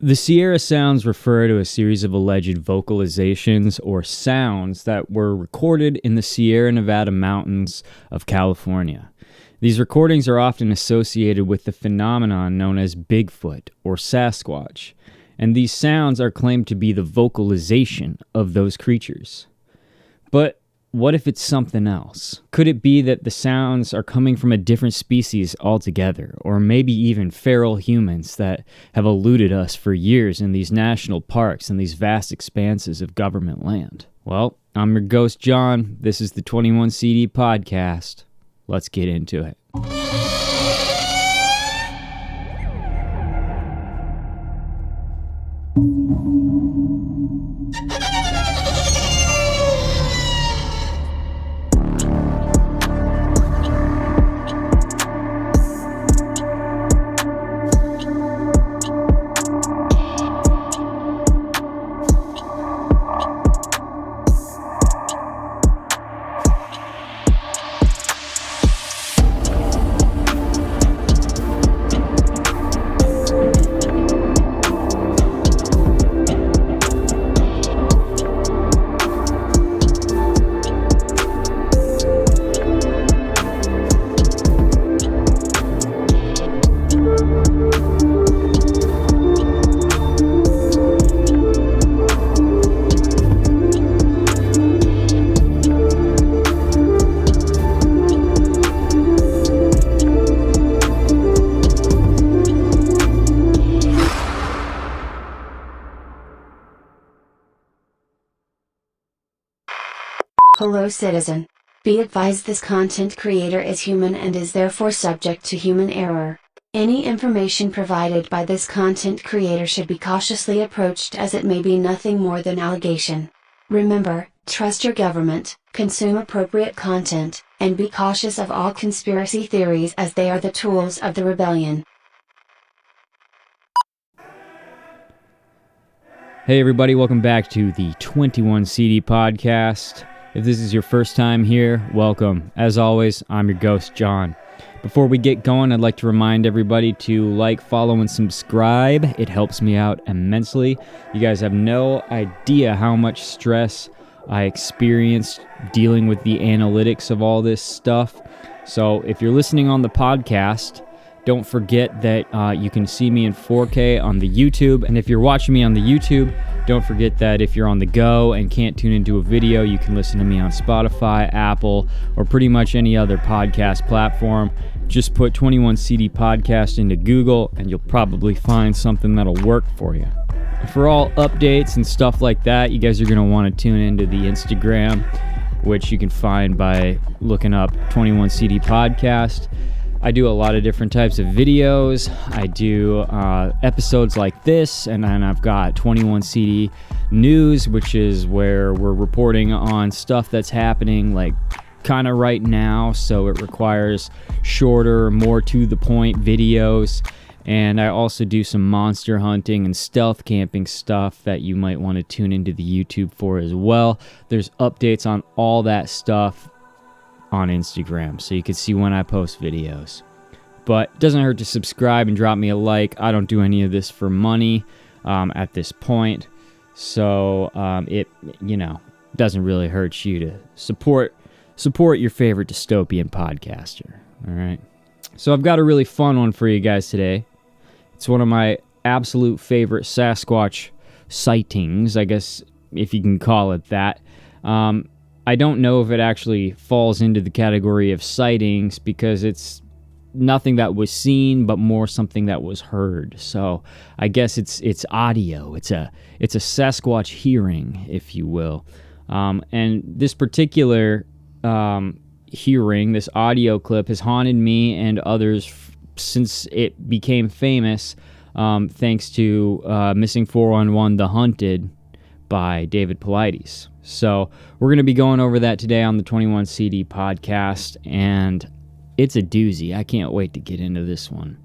The Sierra Sounds refer to a series of alleged vocalizations or sounds that were recorded in the Sierra Nevada mountains of California. These recordings are often associated with the phenomenon known as Bigfoot or Sasquatch, and these sounds are claimed to be the vocalization of those creatures. But what if it's something else? Could it be that the sounds are coming from a different species altogether, or maybe even feral humans that have eluded us for years in these national parks and these vast expanses of government land? Well, I'm your ghost, John. This is the 21 CD podcast. Let's get into it. Hello citizen. Be advised this content creator is human and is therefore subject to human error. Any information provided by this content creator should be cautiously approached as it may be nothing more than allegation. Remember, trust your government, consume appropriate content, and be cautious of all conspiracy theories as they are the tools of the rebellion. Hey everybody, welcome back to the 21 CD podcast. If this is your first time here, welcome. As always, I'm your ghost, John. Before we get going, I'd like to remind everybody to like, follow, and subscribe. It helps me out immensely. You guys have no idea how much stress I experienced dealing with the analytics of all this stuff. So if you're listening on the podcast, don't forget that you can see me in 4K on the YouTube. And if you're watching me on the YouTube, don't forget that if you're on the go and can't tune into a video, you can listen to me on Spotify, Apple, or pretty much any other podcast platform. Just put 21 CD podcast into Google and you'll probably find something that'll work for you. For all updates and stuff like that, you guys are going to want to tune into the Instagram, which you can find by looking up 21 CD podcast. I do a lot of different types of videos. I do episodes like this, and then I've got 21 CD News, which is where we're reporting on stuff that's happening like kind of right now, so it requires shorter, more to the point videos. And I also do some monster hunting and stealth camping stuff that you might want to tune into the YouTube for as well. There's updates on all that stuff on Instagram, so you can see when I post videos. But it doesn't hurt to subscribe and drop me a like. I don't do any of this for money at this point, so it doesn't really hurt you to support your favorite dystopian podcaster. All right, so I've got a really fun one for you guys today. It's one of my absolute favorite Sasquatch sightings, I guess, if you can call it that. I don't know if it actually falls into the category of sightings because it's nothing that was seen, but more something that was heard. So I guess it's audio. It's a Sasquatch hearing, if you will. And this particular hearing, this audio clip, has haunted me and others since it became famous, thanks to Missing 411: The Hunted by David Paulides. So we're going to be going over that today on the 21 CD podcast, and it's a doozy. I can't wait to get into this one.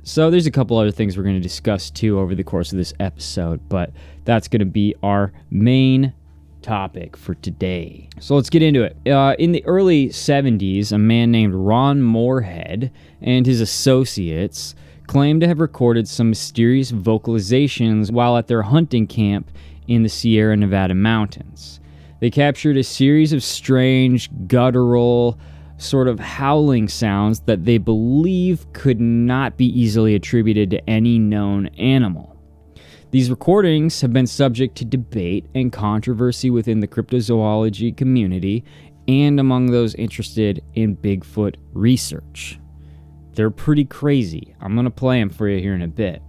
So there's a couple other things we're going to discuss too over the course of this episode, but that's going to be our main topic for today. So let's get into it. In the early 70s, a man named Ron Moorhead and his associates claim to have recorded some mysterious vocalizations while at their hunting camp in the Sierra Nevada mountains. They captured a series of strange, guttural, sort of howling sounds that they believe could not be easily attributed to any known animal. These recordings have been subject to debate and controversy within the cryptozoology community and among those interested in Bigfoot research. They're pretty crazy. I'm going to play them for you here in a bit.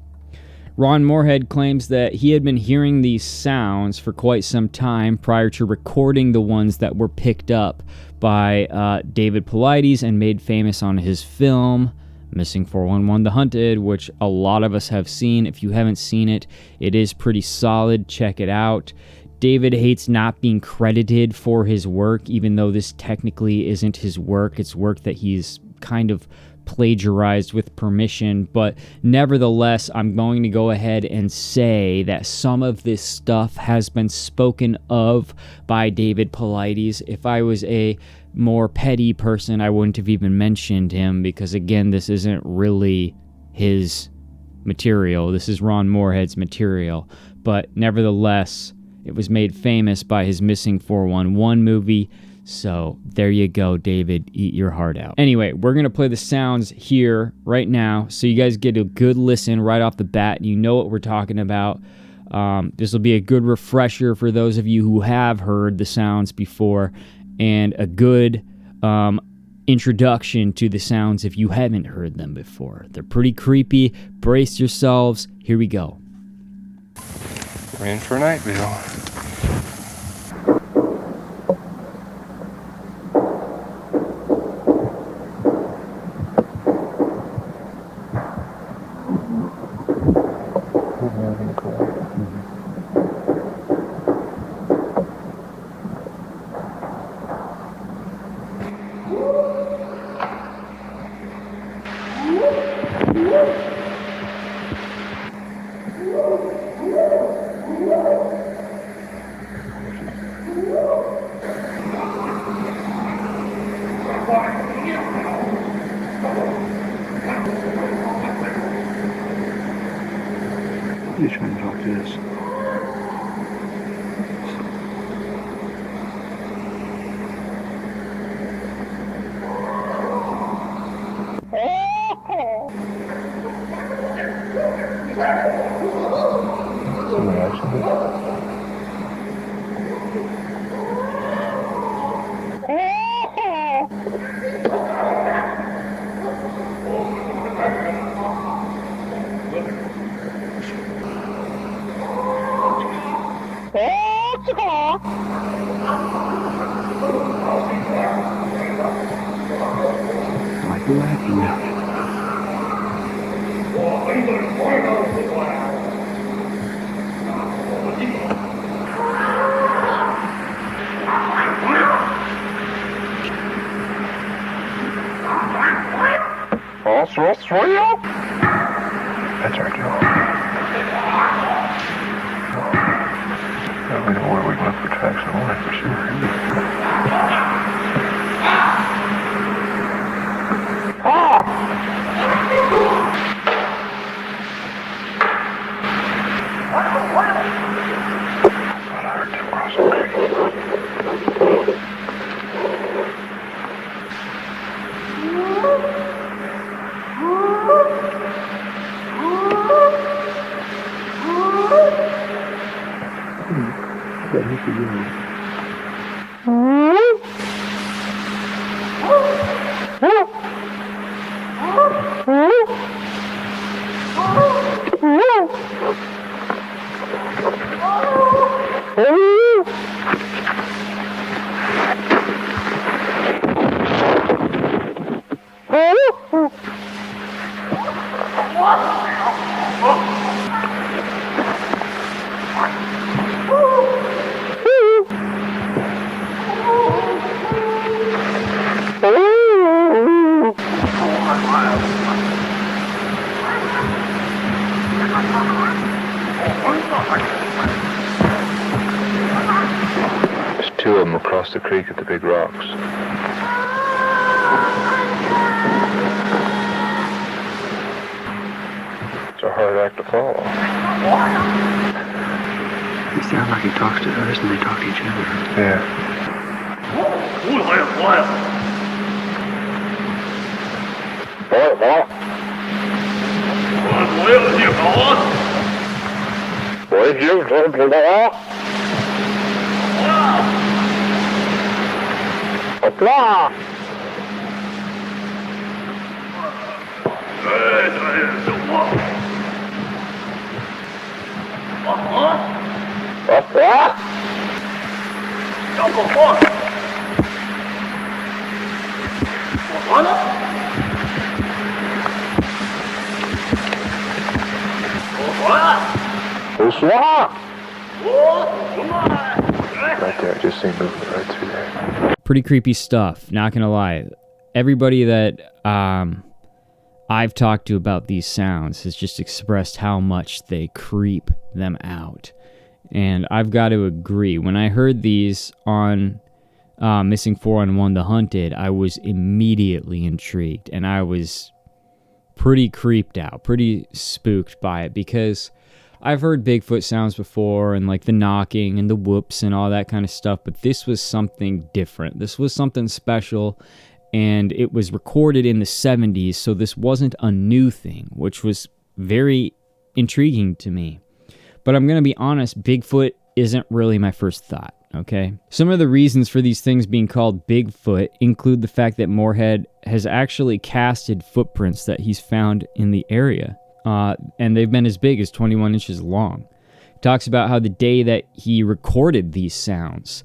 Ron Moorhead claims that he had been hearing these sounds for quite some time prior to recording the ones that were picked up by David Paulides and made famous on his film, Missing 411 The Hunted, which a lot of us have seen. If you haven't seen it, it is pretty solid. Check it out. David hates not being credited for his work, even though this technically isn't his work. It's work that he's kind of plagiarized with permission, but nevertheless, I'm going to go ahead and say that some of this stuff has been spoken of by David Paulides. If I was a more petty person, I wouldn't have even mentioned him, because again, this isn't really his material. This is Ron Moorhead's material, but nevertheless, it was made famous by his Missing 411 movie. So there you go, David, eat your heart out. Anyway, we're going to play the sounds here right now so you guys get a good listen right off the bat. You know what we're talking about. This will be a good refresher for those of you who have heard the sounds before, and a good introduction to the sounds if you haven't heard them before. They're pretty creepy. Brace yourselves. Here we go. We're in for a night, Bill. You trying to talk to this? Like a wacky. That's our Joe. Now we know where we can look for tracks of life for sure. Thought I heard them cross the creek. There's two of them across the creek at the big rocks. It's a hard act to follow. He sounds like he talks to us and they talk to each other. Yeah. Right there, I just seen movement right through there. Pretty creepy stuff, not gonna lie. Everybody that I've talked to about these sounds has just expressed how much they creep them out. And I've got to agree. When I heard these on Missing 411 The Hunted, I was immediately intrigued. And I was pretty creeped out, pretty spooked by it, because I've heard Bigfoot sounds before and like the knocking and the whoops and all that kind of stuff, but this was something different. This was something special, and it was recorded in the 70s, so this wasn't a new thing, which was very intriguing to me. But I'm going to be honest, Bigfoot isn't really my first thought, okay? Some of the reasons for these things being called Bigfoot include the fact that Moorhead has actually casted footprints that he's found in the area. And they've been as big as 21 inches long. He talks about how the day that he recorded these sounds,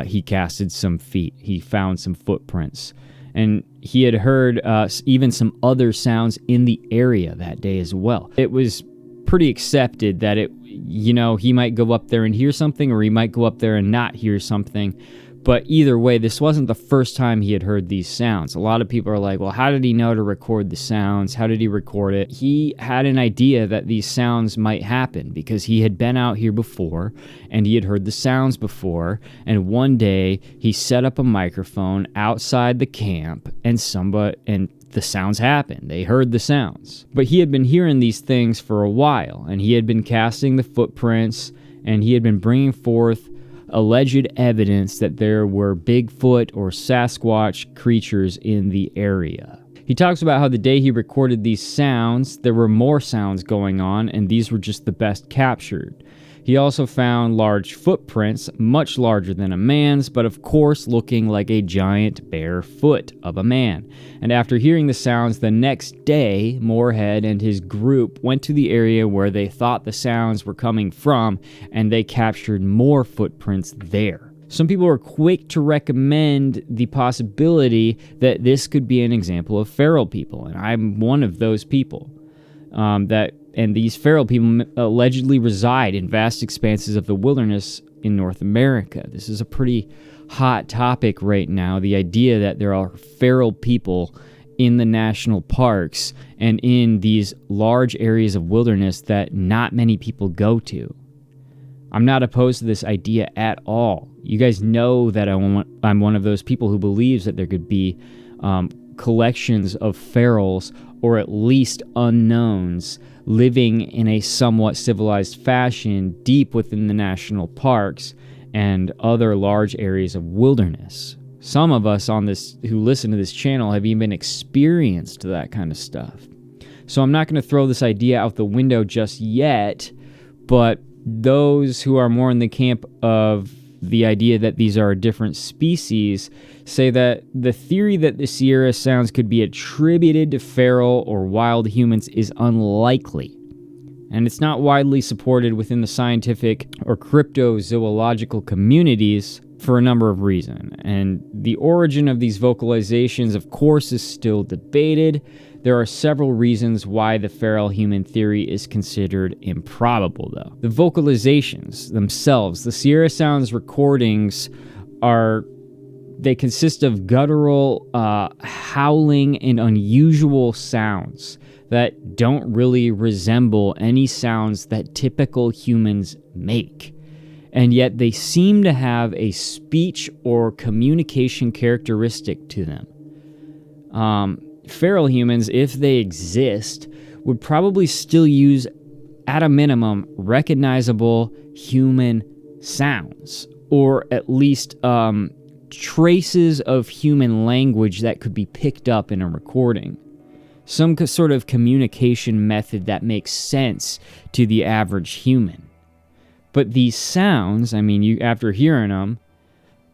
he casted some feet. He found some footprints. And he had heard even some other sounds in the area that day as well. It was pretty accepted that he might go up there and hear something, or he might go up there and not hear something. But either way, this wasn't the first time he had heard these sounds. A lot of people are like, well, how did he know to record the sounds? How did he record it? He had an idea that these sounds might happen because he had been out here before and he had heard the sounds before. And one day he set up a microphone outside the camp and the sounds happened. They heard the sounds. But he had been hearing these things for a while, and he had been casting the footprints, and he had been bringing forth alleged evidence that there were Bigfoot or Sasquatch creatures in the area. He talks about how the day he recorded these sounds, there were more sounds going on, and these were just the best captured. He also found large footprints, much larger than a man's, but of course looking like a giant bare foot of a man. And after hearing the sounds the next day, Moorhead and his group went to the area where they thought the sounds were coming from, and they captured more footprints there. Some people are quick to recommend the possibility that this could be an example of feral people, and I'm one of those people. And these feral people allegedly reside in vast expanses of the wilderness in North America. This is a pretty hot topic right now, the idea that there are feral people in the national parks and in these large areas of wilderness that not many people go to. I'm not opposed to this idea at all. You guys know that I'm one of those people who believes that there could be collections of ferals, or at least unknowns, living in a somewhat civilized fashion deep within the national parks and other large areas of wilderness. Some of us who listen to this channel have even experienced that kind of stuff. So I'm not going to throw this idea out the window just yet, but those who are more in the camp of the idea that these are a different species say that the theory that the Sierra sounds could be attributed to feral or wild humans is unlikely. And it's not widely supported within the scientific or cryptozoological communities for a number of reasons. And the origin of these vocalizations, of course, is still debated. There are several reasons why the feral human theory is considered improbable, though. The vocalizations themselves, the Sierra Sounds recordings, they consist of guttural, howling, and unusual sounds that don't really resemble any sounds that typical humans make. And yet they seem to have a speech or communication characteristic to them. Feral humans, if they exist, would probably still use, at a minimum, recognizable human sounds, or at least traces of human language that could be picked up in a recording. Some sort of communication method that makes sense to the average human. But these sounds, I mean, after hearing them,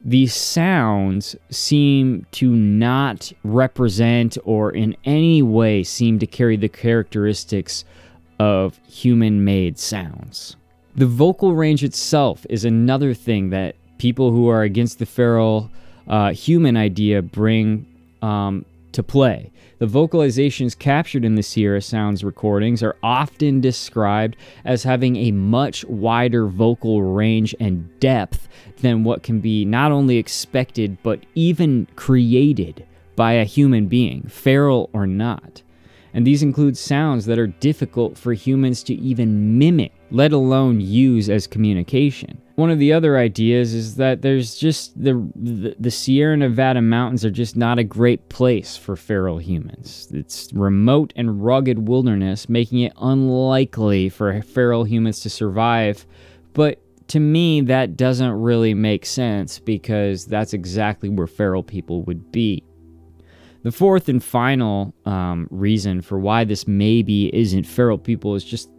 these sounds seem to not represent or in any way seem to carry the characteristics of human-made sounds. The vocal range itself is another thing that people who are against the feral human idea bring to play. The vocalizations captured in the Sierra Sounds recordings are often described as having a much wider vocal range and depth than what can be not only expected but even created by a human being, feral or not. And these include sounds that are difficult for humans to even mimic, let alone use as communication. One of the other ideas is that there's just the Sierra Nevada mountains are just not a great place for feral humans. It's remote and rugged wilderness, making it unlikely for feral humans to survive. But to me, that doesn't really make sense because that's exactly where feral people would be. The fourth and final reason for why this maybe isn't feral people is just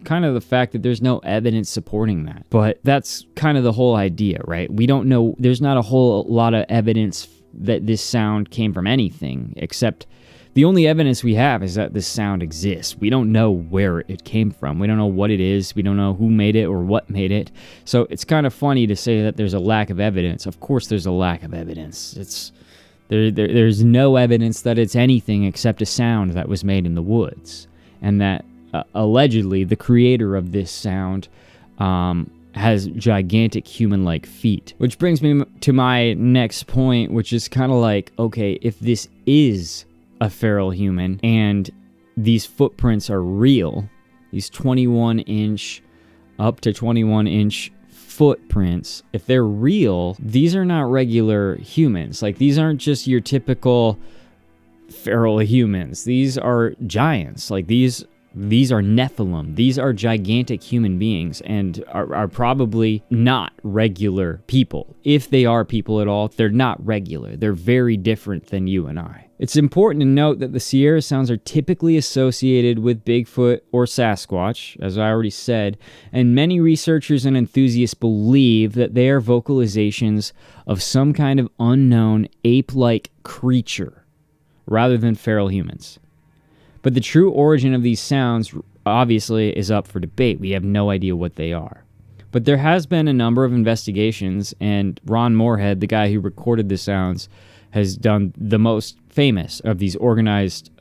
kind of the fact that there's no evidence supporting that. But that's kind of the whole idea, right? We don't know, there's not a whole lot of evidence that this sound came from anything, except the only evidence we have is that this sound exists. We don't know where it came from. We don't know what it is. We don't know who made it or what made it. So it's kind of funny to say that there's a lack of evidence. Of course there's a lack of evidence. There's no evidence that it's anything except a sound that was made in the woods, and that allegedly the creator of this sound has gigantic human-like feet. Which brings me to my next point, which is kind of like, okay, if this is a feral human and these footprints are real, these 21-inch up to 21-inch footprints, if they're real, these are not regular humans. Like, these aren't just your typical feral humans. These are giants. Like, these are Nephilim. These are gigantic human beings and are probably not regular people. If they are people at all, they're not regular. They're very different than you and I. It's important to note that the Sierra Sounds are typically associated with Bigfoot or Sasquatch, as I already said, and many researchers and enthusiasts believe that they are vocalizations of some kind of unknown ape-like creature, rather than feral humans. But the true origin of these sounds obviously is up for debate. We have no idea what they are. But there has been a number of investigations, and Ron Moorhead, the guy who recorded the sounds, has done the most famous of these organized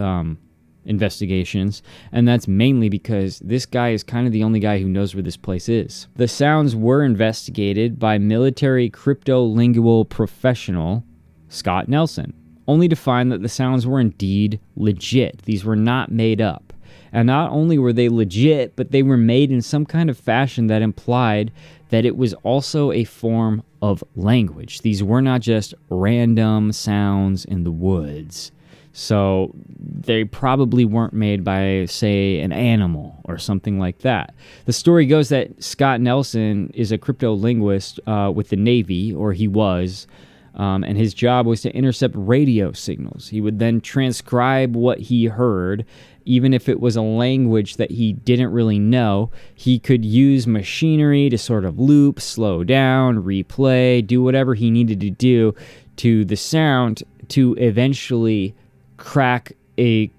investigations, and that's mainly because this guy is kind of the only guy who knows where this place is. The sounds were investigated by military cryptolingual professional Scott Nelson, only to find that the sounds were indeed legit. These were not made up. And not only were they legit, but they were made in some kind of fashion that implied that it was also a form of language. These were not just random sounds in the woods. So they probably weren't made by, say, an animal or something like that. The story goes that Scott Nelson is a cryptolinguist with the Navy, or he was, and his job was to intercept radio signals. He would then transcribe what he heard. Even if it was a language that he didn't really know, he could use machinery to sort of loop, slow down, replay, do whatever he needed to do to the sound to eventually crack a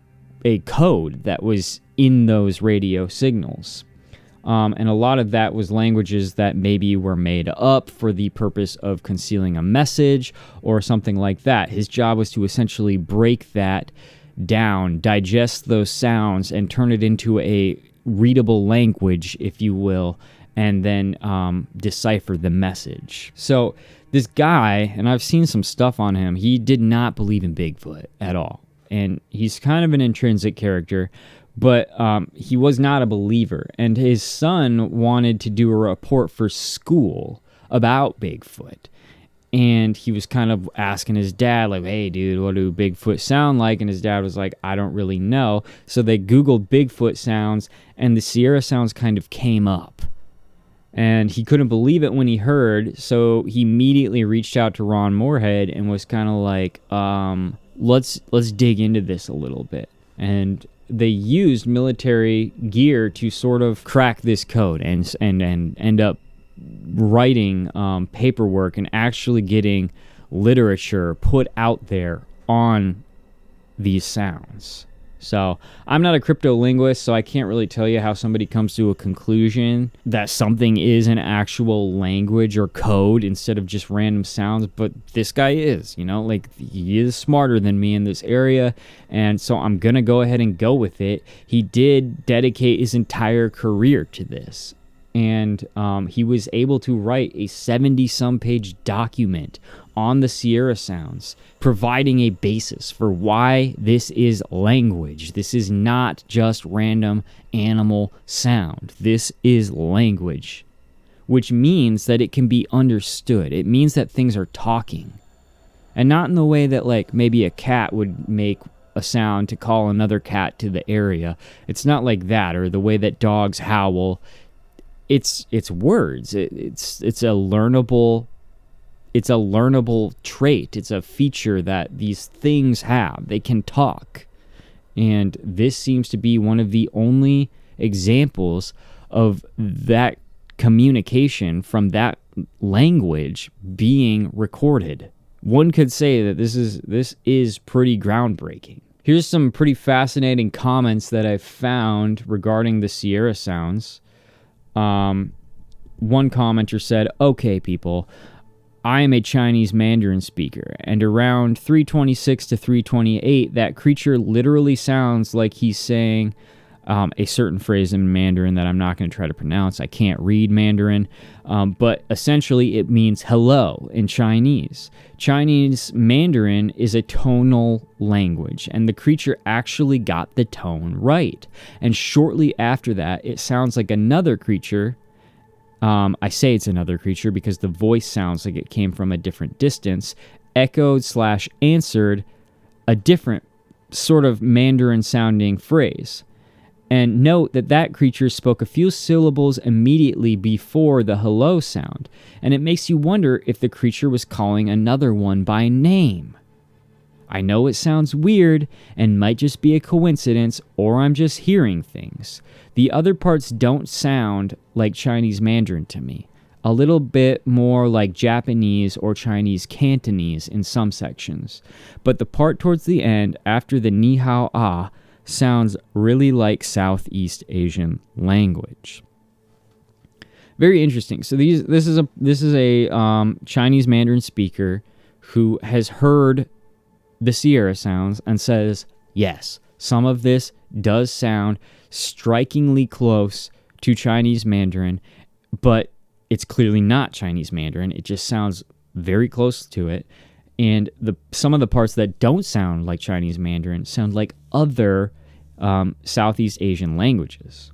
code that was in those radio signals. And a lot of that was languages that maybe were made up for the purpose of concealing a message or something like that. His job was to essentially break that down, digest those sounds, and turn it into a readable language, if you will, and then decipher the message. So this guy, and I've seen some stuff on him, he did not believe in Bigfoot at all. And he's kind of an intrinsic character, but he was not a believer. And his son wanted to do a report for school about Bigfoot. And he was kind of asking his dad, like, hey, dude, what do Bigfoot sound like? And his dad was like, I don't really know. So they Googled Bigfoot sounds, and the Sierra sounds kind of came up. And he couldn't believe it when he heard, so he immediately reached out to Ron Moorhead and was kind of like, let's dig into this a little bit. And they used military gear to sort of crack this code and end up writing paperwork and actually getting literature put out there on these sounds. So I'm not a cryptolinguist, so I can't really tell you how somebody comes to a conclusion that something is an actual language or code instead of just random sounds, but this guy is, like, he is smarter than me in this area, and so I'm gonna go ahead and go with it. He did dedicate his entire career to this, and he was able to write a 70-some page document on the Sierra sounds, providing a basis for why this is language. This is not just random animal sound. This is language, which means that it can be understood. It means that things are talking, and not in the way that, like, maybe a cat would make a sound to call another cat to the area. It's not like that, or the way that dogs howl. It's words. It's a learnable trait. It's a feature that these things have. They can talk. And this seems to be one of the only examples of that communication from that language being recorded. One could say that this is pretty groundbreaking. Here's some pretty fascinating comments that I've found regarding the Sierra sounds. One commenter said, okay, people, I am a Chinese Mandarin speaker, and around 326 to 328, that creature literally sounds like he's saying a certain phrase in Mandarin that I'm not going to try to pronounce. I can't read Mandarin, but essentially it means hello in Chinese. Chinese Mandarin is a tonal language, and the creature actually got the tone right. And shortly after that, it sounds like another creature. I say it's another creature because the voice sounds like it came from a different distance, echoed/answered a different sort of Mandarin-sounding phrase. And note that creature spoke a few syllables immediately before the hello sound, and it makes you wonder if the creature was calling another one by name. I know it sounds weird and might just be a coincidence, or I'm just hearing things. The other parts don't sound like Chinese Mandarin to me. A little bit more like Japanese or Chinese Cantonese in some sections. But the part towards the end, after the ni hao ah, sounds really like Southeast Asian language. Very interesting. So this is a Chinese Mandarin speaker who has heard the Sierra sounds and says, yes, some of this does sound strikingly close to Chinese Mandarin, but it's clearly not Chinese Mandarin. It just sounds very close to it. And some of the parts that don't sound like Chinese Mandarin sound like other Southeast Asian languages.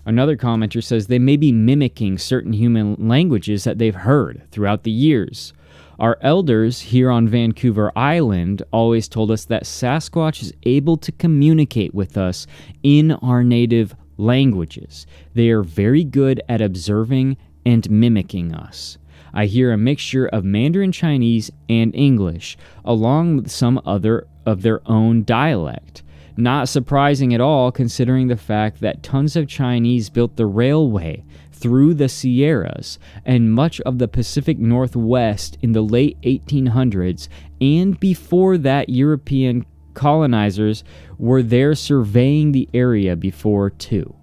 Another commenter says they may be mimicking certain human languages that they've heard throughout the years. Our elders here on Vancouver Island always told us that Sasquatch is able to communicate with us in our native languages. They are very good at observing and mimicking us. I hear a mixture of Mandarin Chinese and English, along with some other of their own dialect. Not surprising at all, considering the fact that tons of Chinese built the railway through the Sierras and much of the Pacific Northwest in the late 1800s, and before that European colonizers were there surveying the area before too.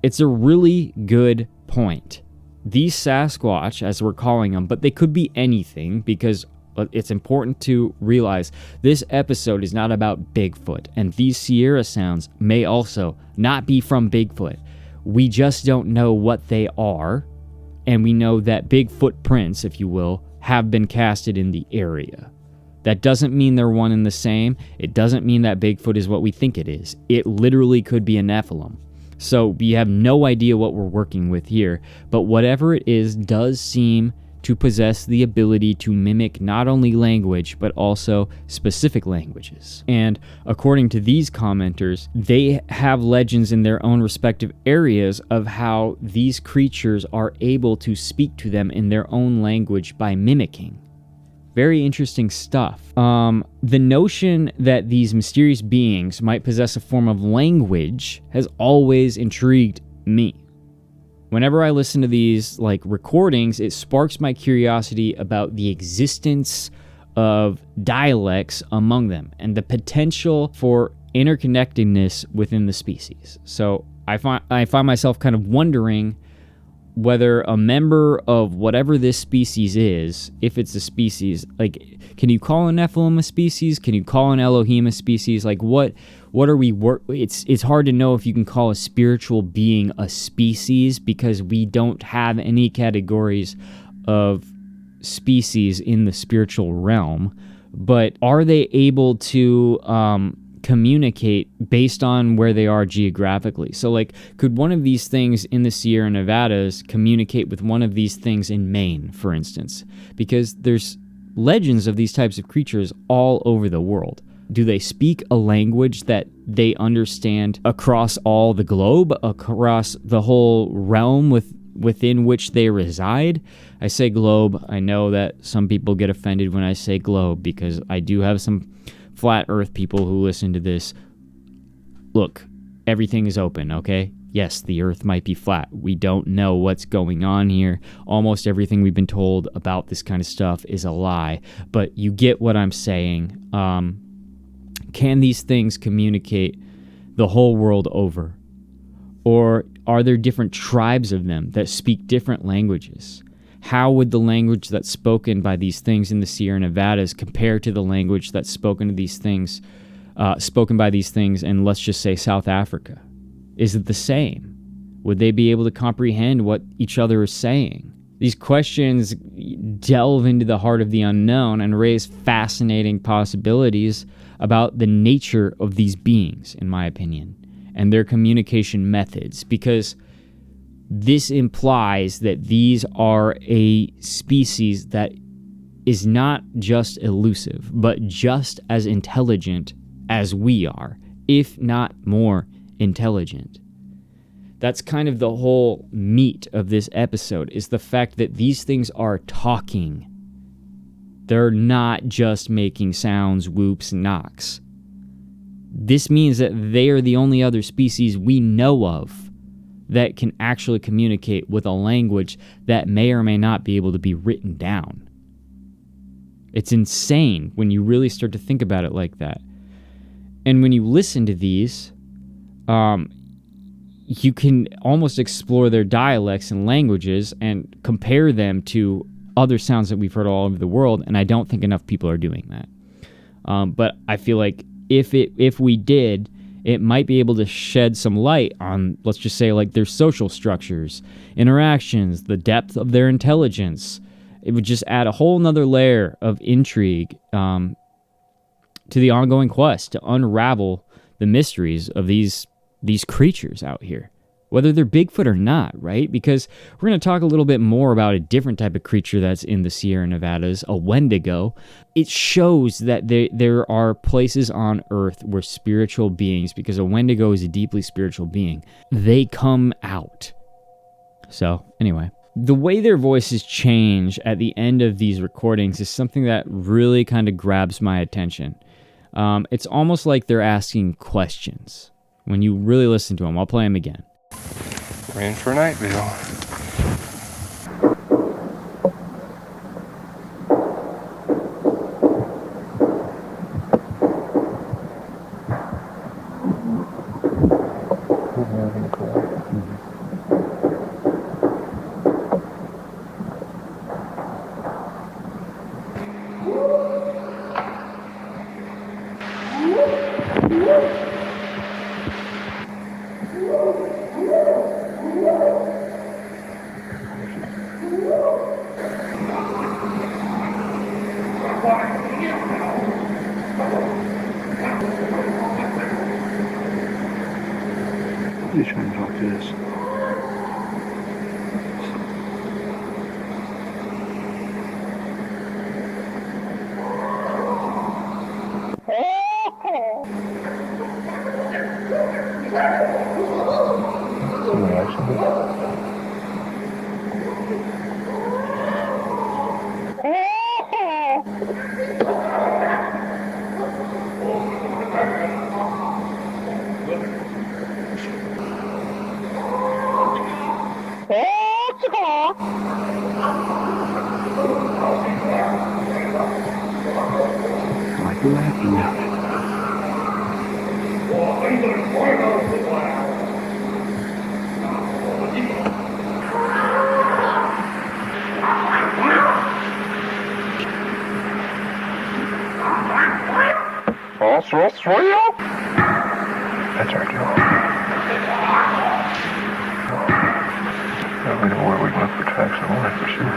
It's a really good point. These Sasquatch, as we're calling them, but they could be anything, because it's important to realize this episode is not about Bigfoot, and these Sierra sounds may also not be from Bigfoot. We just don't know what they are, and we know that big footprints, if you will, have been casted in the area. That doesn't mean they're one and the same. It doesn't mean that Bigfoot is what we think it is. It literally could be a Nephilim. So we have no idea what we're working with here, but whatever it is does seem to possess the ability to mimic not only language, but also specific languages. And according to these commenters, they have legends in their own respective areas of how these creatures are able to speak to them in their own language by mimicking. Very interesting stuff. The notion that these mysterious beings might possess a form of language has always intrigued me. Whenever I listen to these recordings, it sparks my curiosity about the existence of dialects among them and the potential for interconnectedness within the species. So I find myself kind of wondering whether a member of whatever this species is, if it's a species, can you call a Nephilim a species? Can you call an Elohim a species? What are we it's hard to know if you can call a spiritual being a species, because we don't have any categories of species in the spiritual realm. But are they able to communicate based on where they are geographically? So could one of these things in the Sierra Nevadas communicate with one of these things in Maine, for instance? Because there's legends of these types of creatures all over the world. Do they speak a language that they understand across all the globe, across the whole realm within which they reside? I say globe. I know that some people get offended when I say globe, because I do have some flat earth people who listen to this. Look, everything is open, okay? Yes, the earth might be flat. We don't know what's going on here. Almost everything we've been told about this kind of stuff is a lie, but you get what I'm saying. Can these things communicate the whole world over? Or are there different tribes of them that speak different languages? How would the language that's spoken by these things in the Sierra Nevadas compare to the language that's spoken by these things in, let's just say, South Africa? Is it the same? Would they be able to comprehend what each other is saying? These questions delve into the heart of the unknown and raise fascinating possibilities about the nature of these beings, in my opinion, and their communication methods, because this implies that these are a species that is not just elusive, but just as intelligent as we are, if not more intelligent. That's kind of the whole meat of this episode, is the fact that these things are talking. They're not just making sounds, whoops, and knocks. This means that they are the only other species we know of that can actually communicate with a language that may or may not be able to be written down. It's insane when you really start to think about it like that. And when you listen to these, you can almost explore their dialects and languages and compare them to other sounds that we've heard all over the world, and I don't think enough people are doing that. But I feel like if we did, it might be able to shed some light on, let's just say, their social structures, interactions, the depth of their intelligence. It would just add a whole nother layer of intrigue to the ongoing quest to unravel the mysteries of these creatures out here, whether they're Bigfoot or not, right? Because we're going to talk a little bit more about a different type of creature that's in the Sierra Nevadas, a Wendigo. It shows that there are places on Earth where spiritual beings, because a Wendigo is a deeply spiritual being, they come out. So, anyway, the way their voices change at the end of these recordings is something that really kind of grabs my attention. It's almost like they're asking questions when you really listen to them. I'll play them again. We're in for a night, Bill. You're trying to talk to this. Like you're laughing now. That's our job. Now we know where we look for tracks of life for sure.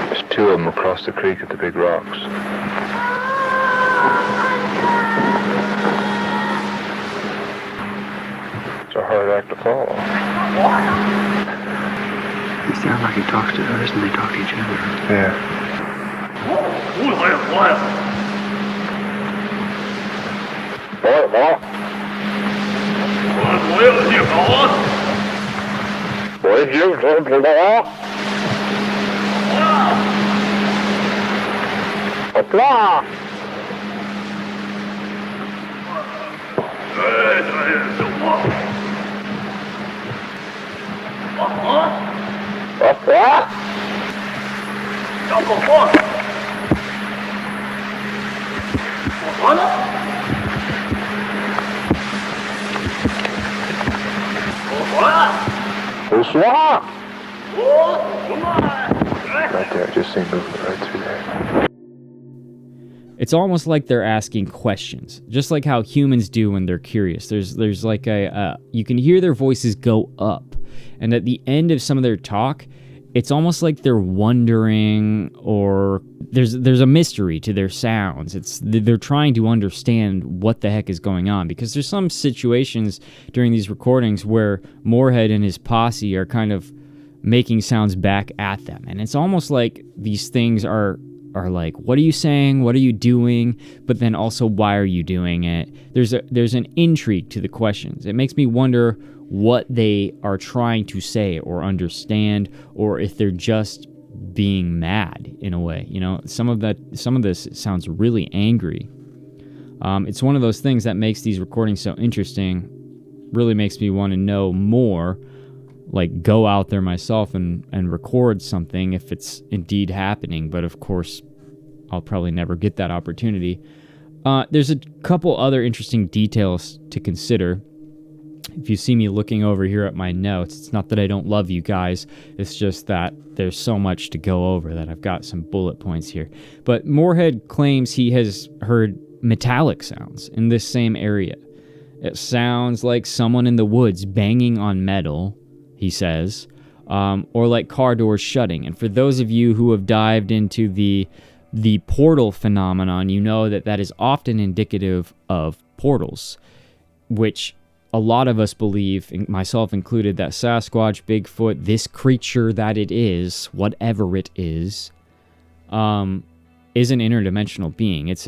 There's two of them across the creek at the big rocks. It's a hard act to follow. He sounds like he talks to others and they talk to each other. Yeah. Right there, I just seen movement right through there. It's almost like they're asking questions, just like how humans do when they're curious. There's like you can hear their voices go up, and at the end of some of their talk, it's almost like they're wondering, or there's a mystery to their sounds. They're trying to understand what the heck is going on, because there's some situations during these recordings where Moorhead and his posse are kind of making sounds back at them, and it's almost like these things are like, what are you saying? What are you doing? But then also, why are you doing it? There's an intrigue to the questions. It makes me wonder what they are trying to say or understand, or if they're just being mad in a way. You know, some of this sounds really angry. It's one of those things that makes these recordings so interesting. Really makes me want to know more. Like, go out there myself and record something if it's indeed happening. But of course, I'll probably never get that opportunity. There's a couple other interesting details to consider. If you see me looking over here at my notes, it's not that I don't love you guys. It's just that there's so much to go over that I've got some bullet points here. But Moorhead claims he has heard metallic sounds in this same area. It sounds like someone in the woods banging on metal, he says, or like car doors shutting. And for those of you who have dived into the portal phenomenon, you know that is often indicative of portals, which a lot of us believe, myself included, that Sasquatch, Bigfoot, this creature that it is, whatever it is an interdimensional being. It's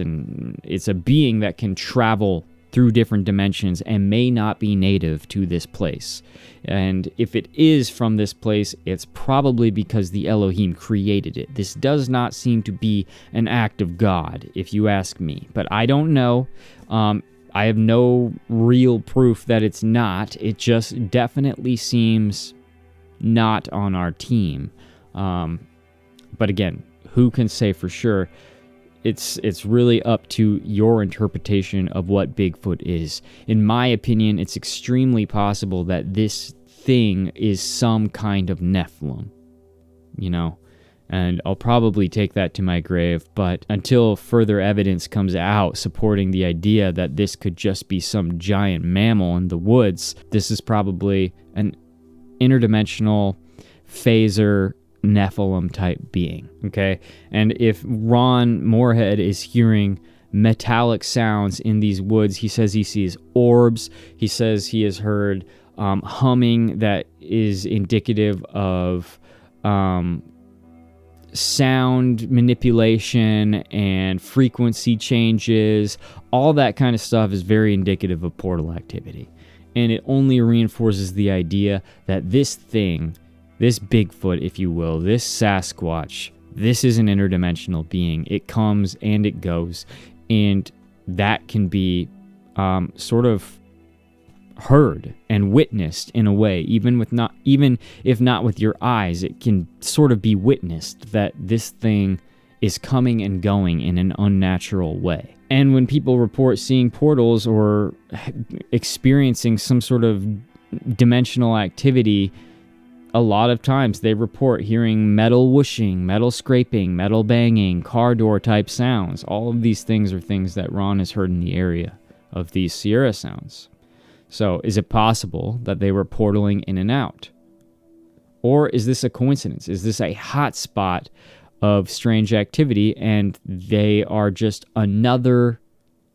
a being that can travel through different dimensions and may not be native to this place. And if it is from this place, it's probably because the Elohim created it. This does not seem to be an act of God, if you ask me. But I don't know. I have no real proof that it's not. It just definitely seems not on our team. But again, who can say for sure? It's really up to your interpretation of what Bigfoot is. In my opinion, it's extremely possible that this thing is some kind of Nephilim, and I'll probably take that to my grave, but until further evidence comes out supporting the idea that this could just be some giant mammal in the woods, this is probably an interdimensional phaser Nephilim type being, okay? And if Ron Moorhead is hearing metallic sounds in these woods, he says he sees orbs, he says he has heard humming that is indicative of sound manipulation and frequency changes. All that kind of stuff is very indicative of portal activity. And it only reinforces the idea that this thing, this Bigfoot, if you will, this Sasquatch, this is an interdimensional being. It comes and it goes, and that can be sort of heard and witnessed in a way, even if not with your eyes. It can sort of be witnessed that this thing is coming and going in an unnatural way. And when people report seeing portals or experiencing some sort of dimensional activity, a lot of times they report hearing metal whooshing, metal scraping, metal banging, car door type sounds. All of these things are things that Ron has heard in the area of these Sierra sounds. So is it possible that they were portaling in and out? Or is this a coincidence? Is this a hot spot of strange activity and they are just another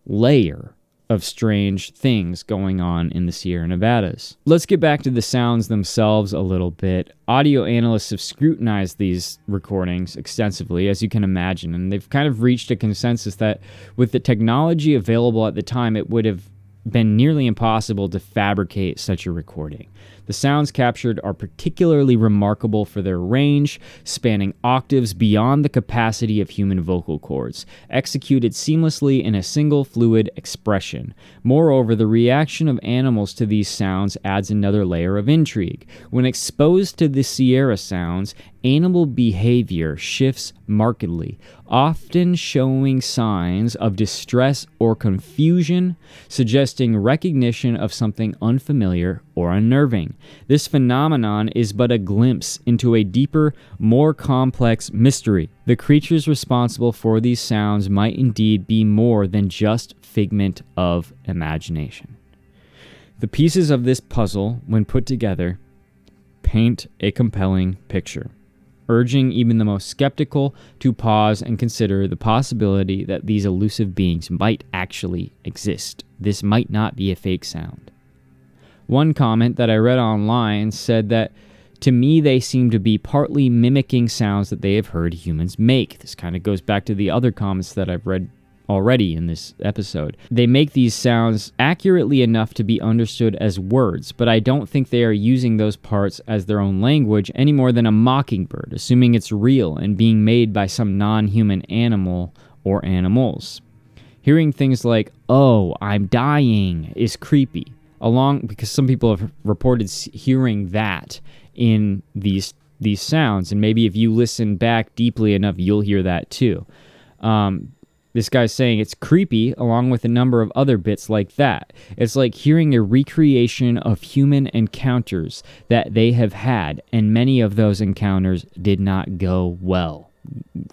layer of strange things going on in the Sierra Nevadas? Let's get back to the sounds themselves a little bit. Audio analysts have scrutinized these recordings extensively, as you can imagine, and they've kind of reached a consensus that with the technology available at the time, it would have been nearly impossible to fabricate such a recording. The sounds captured are particularly remarkable for their range, spanning octaves beyond the capacity of human vocal cords, executed seamlessly in a single fluid expression. Moreover, the reaction of animals to these sounds adds another layer of intrigue. When exposed to the Sierra sounds, animal behavior shifts markedly, often showing signs of distress or confusion, suggesting recognition of something unfamiliar or unnerving. This phenomenon is but a glimpse into a deeper, more complex mystery. The creatures responsible for these sounds might indeed be more than just figment of imagination. The pieces of this puzzle, when put together, paint a compelling picture, urging even the most skeptical to pause and consider the possibility that these elusive beings might actually exist. This might not be a fake sound. One comment that I read online said that, to me, they seem to be partly mimicking sounds that they have heard humans make. This kind of goes back to the other comments that I've read already in this episode. They make these sounds accurately enough to be understood as words, but I don't think they are using those parts as their own language any more than a mockingbird, assuming it's real and being made by some non-human animal or animals. Hearing things like, "Oh, I'm dying," is creepy, because some people have reported hearing that in these sounds, and maybe if you listen back deeply enough, you'll hear that too. This guy's saying it's creepy, along with a number of other bits like that. It's like hearing a recreation of human encounters that they have had, and many of those encounters did not go well,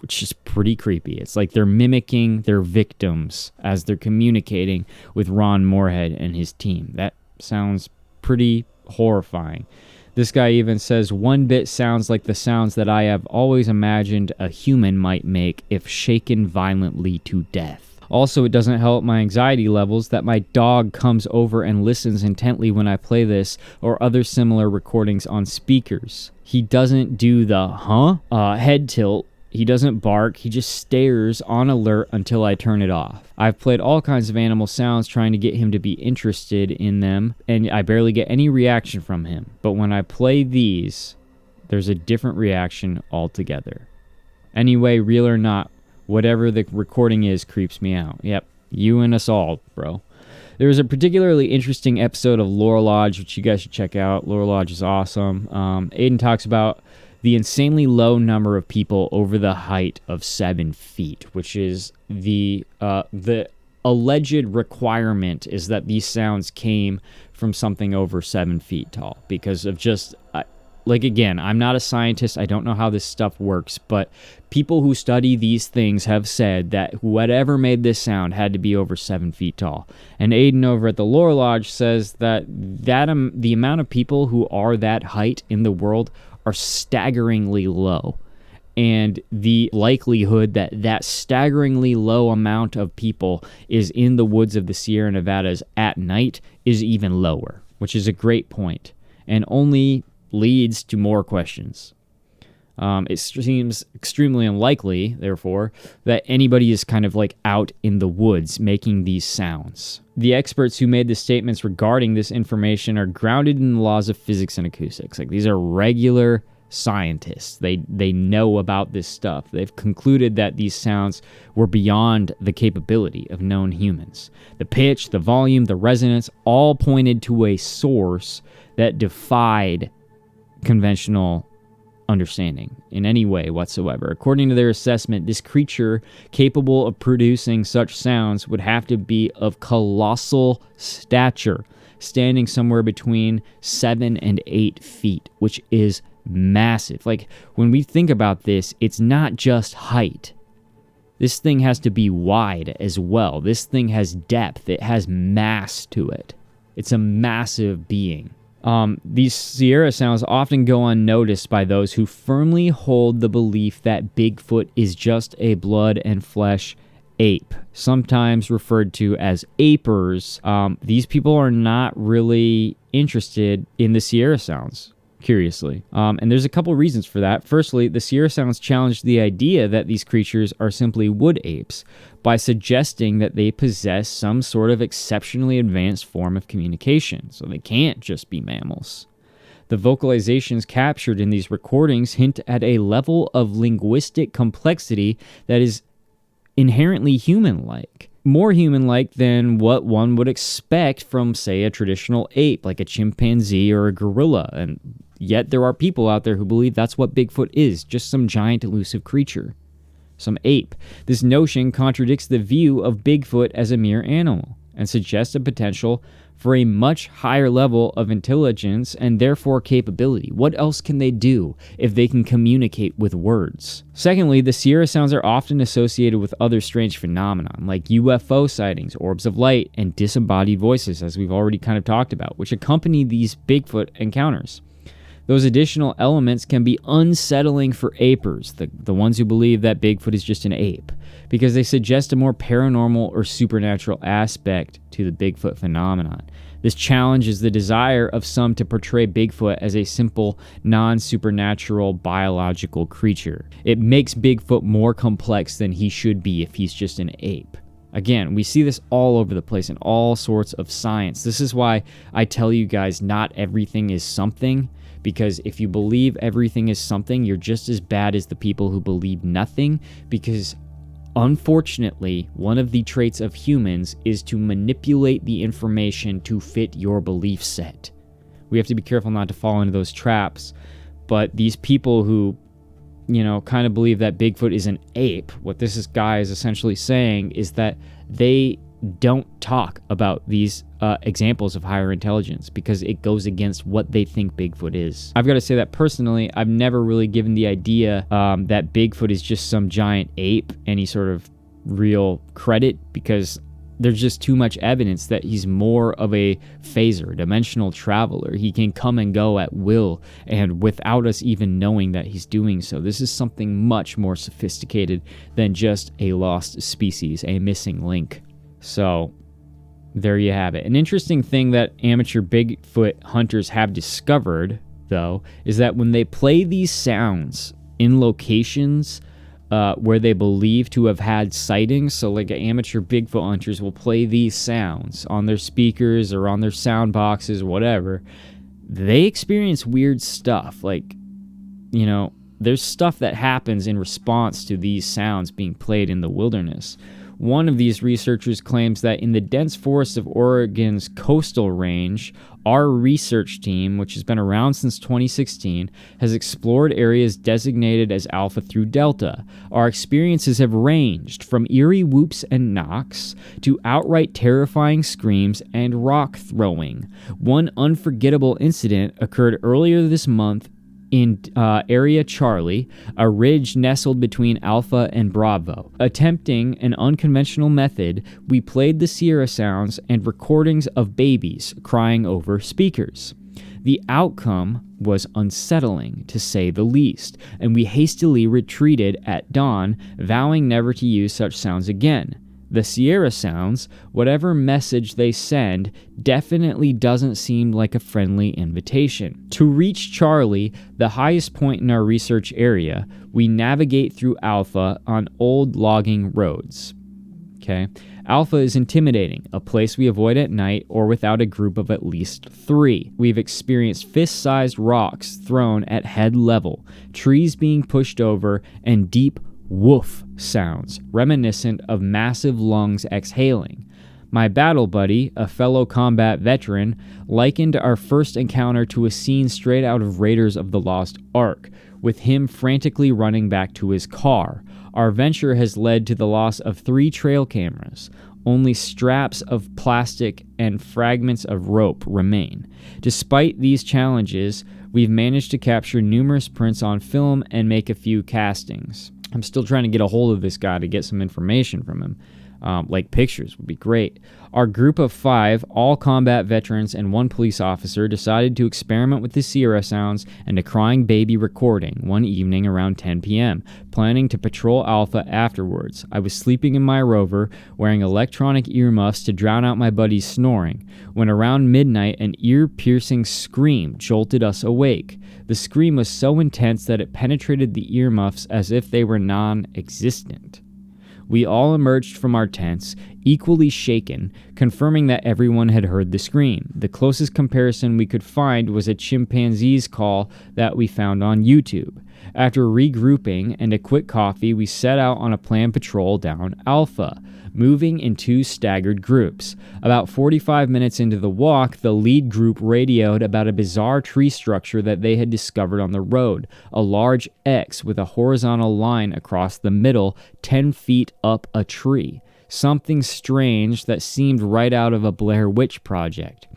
which is pretty creepy. It's like they're mimicking their victims as they're communicating with Ron Moorhead and his team. That sounds pretty horrifying. This guy even says, "One bit sounds like the sounds that I have always imagined a human might make if shaken violently to death." Also, it doesn't help my anxiety levels that my dog comes over and listens intently when I play this or other similar recordings on speakers. He doesn't do the head tilt. He doesn't bark, he just stares on alert until I turn it off. I've played all kinds of animal sounds trying to get him to be interested in them, and I barely get any reaction from him. But when I play these, there's a different reaction altogether. Anyway, real or not, whatever the recording is creeps me out. Yep, you and us all, bro. There was a particularly interesting episode of Lore Lodge, which you guys should check out. Lore Lodge is awesome. Aiden talks about the insanely low number of people over the height of 7 feet, which is the alleged requirement is that these sounds came from something over 7 feet tall because of just, again, I'm not a scientist. I don't know how this stuff works, but people who study these things have said that whatever made this sound had to be over 7 feet tall. And Aiden over at the Lore Lodge says that the amount of people who are that height in the world are staggeringly low. And the likelihood that that staggeringly low amount of people is in the woods of the Sierra Nevadas at night is even lower, which is a great point, and only leads to more questions. It seems extremely unlikely, therefore, that anybody is kind of like out in the woods making these sounds. The experts who made the statements regarding this information are grounded in the laws of physics and acoustics. Like, these are regular scientists. They know about this stuff. They've concluded that these sounds were beyond the capability of known humans. The pitch, the volume, the resonance all pointed to a source that defied conventional understanding in any way whatsoever. According to their assessment, this creature capable of producing such sounds would have to be of colossal stature, standing somewhere between 7 and 8 feet, which is massive. Like, when we think about this, it's not just height. This thing has to be wide as well. This thing has depth. It has mass to it. It's a massive being. These Sierra sounds often go unnoticed by those who firmly hold the belief that Bigfoot is just a blood and flesh ape, sometimes referred to as apers. These people are not really interested in the Sierra sounds, curiously. And there's a couple reasons for that. Firstly, the Sierra sounds challenge the idea that these creatures are simply wood apes by suggesting that they possess some sort of exceptionally advanced form of communication, so they can't just be mammals. The vocalizations captured in these recordings hint at a level of linguistic complexity that is inherently human-like. More human-like than what one would expect from, say, a traditional ape, like a chimpanzee or a gorilla, and yet there are people out there who believe that's what Bigfoot is, just some giant elusive creature. Some ape. This notion contradicts the view of Bigfoot as a mere animal and suggests a potential for a much higher level of intelligence and therefore capability. What else can they do if they can communicate with words? Secondly, the Sierra sounds are often associated with other strange phenomena like UFO sightings, orbs of light, and disembodied voices, as we've already kind of talked about, which accompany these Bigfoot encounters. Those additional elements can be unsettling for apers, the ones who believe that Bigfoot is just an ape, because they suggest a more paranormal or supernatural aspect to the Bigfoot phenomenon. This challenges the desire of some to portray Bigfoot as a simple, non-supernatural biological creature. It makes Bigfoot more complex than he should be if he's just an ape. Again, we see this all over the place in all sorts of science. This is why I tell you guys not everything is something. Because if you believe everything is something, you're just as bad as the people who believe nothing, because unfortunately, one of the traits of humans is to manipulate the information to fit your belief set. We have to be careful not to fall into those traps, but these people who, kind of believe that Bigfoot is an ape, what this guy is essentially saying is that they don't talk about these examples of higher intelligence because it goes against what they think Bigfoot is. I've got to say that personally, I've never really given the idea that Bigfoot is just some giant ape any sort of real credit, because there's just too much evidence that he's more of a phaser, dimensional traveler. He can come and go at will and without us even knowing that he's doing so. This is something much more sophisticated than just a lost species, a missing link. So, there you have it. An interesting thing that amateur Bigfoot hunters have discovered, though, is that when they play these sounds in locations where they believe to have had sightings, so like amateur Bigfoot hunters will play these sounds on their speakers or on their sound boxes, whatever, they experience weird stuff. Like, there's stuff that happens in response to these sounds being played in the wilderness. One of these researchers claims that in the dense forests of Oregon's coastal range, Our research team, which has been around since 2016, has explored areas designated as Alpha through Delta. Our experiences have ranged from eerie whoops and knocks to outright terrifying screams and rock throwing. One unforgettable incident occurred earlier this month in Area Charlie, a ridge nestled between Alpha and Bravo. Attempting an unconventional method, we played the Sierra sounds and recordings of babies crying over speakers. The outcome was unsettling, to say the least, and we hastily retreated at dawn, vowing never to use such sounds again. The Sierra sounds, whatever message they send, definitely doesn't seem like a friendly invitation. To reach Charlie, the highest point in our research area, we navigate through Alpha on old logging roads. Okay? Alpha is intimidating, a place we avoid at night or without a group of at least 3. We've experienced fist-sized rocks thrown at head level, trees being pushed over, and deep woof sounds, reminiscent of massive lungs exhaling. My battle buddy, a fellow combat veteran, likened our first encounter to a scene straight out of Raiders of the Lost Ark, with him frantically running back to his car. Our venture has led to the loss of 3 trail cameras. Only straps of plastic and fragments of rope remain. Despite these challenges, we've managed to capture numerous prints on film and make a few castings. I'm still trying to get a hold of this guy to get some information from him. Like pictures would be great. Our group of 5, all combat veterans and 1 police officer, decided to experiment with the Sierra sounds and a crying baby recording one evening around 10 p.m., planning to patrol Alpha afterwards. I was sleeping in my Rover, wearing electronic earmuffs to drown out my buddy's snoring, when around midnight an ear-piercing scream jolted us awake. The scream was so intense that it penetrated the earmuffs as if they were non-existent. We all emerged from our tents, equally shaken, confirming that everyone had heard the scream. The closest comparison we could find was a chimpanzee's call that we found on YouTube. After regrouping and a quick coffee, we set out on a planned patrol down Alpha, moving in 2 staggered groups. About 45 minutes into the walk, the lead group radioed about a bizarre tree structure that they had discovered on the road, a large X with a horizontal line across the middle, 10 feet up a tree. Something strange that seemed right out of a Blair Witch Project.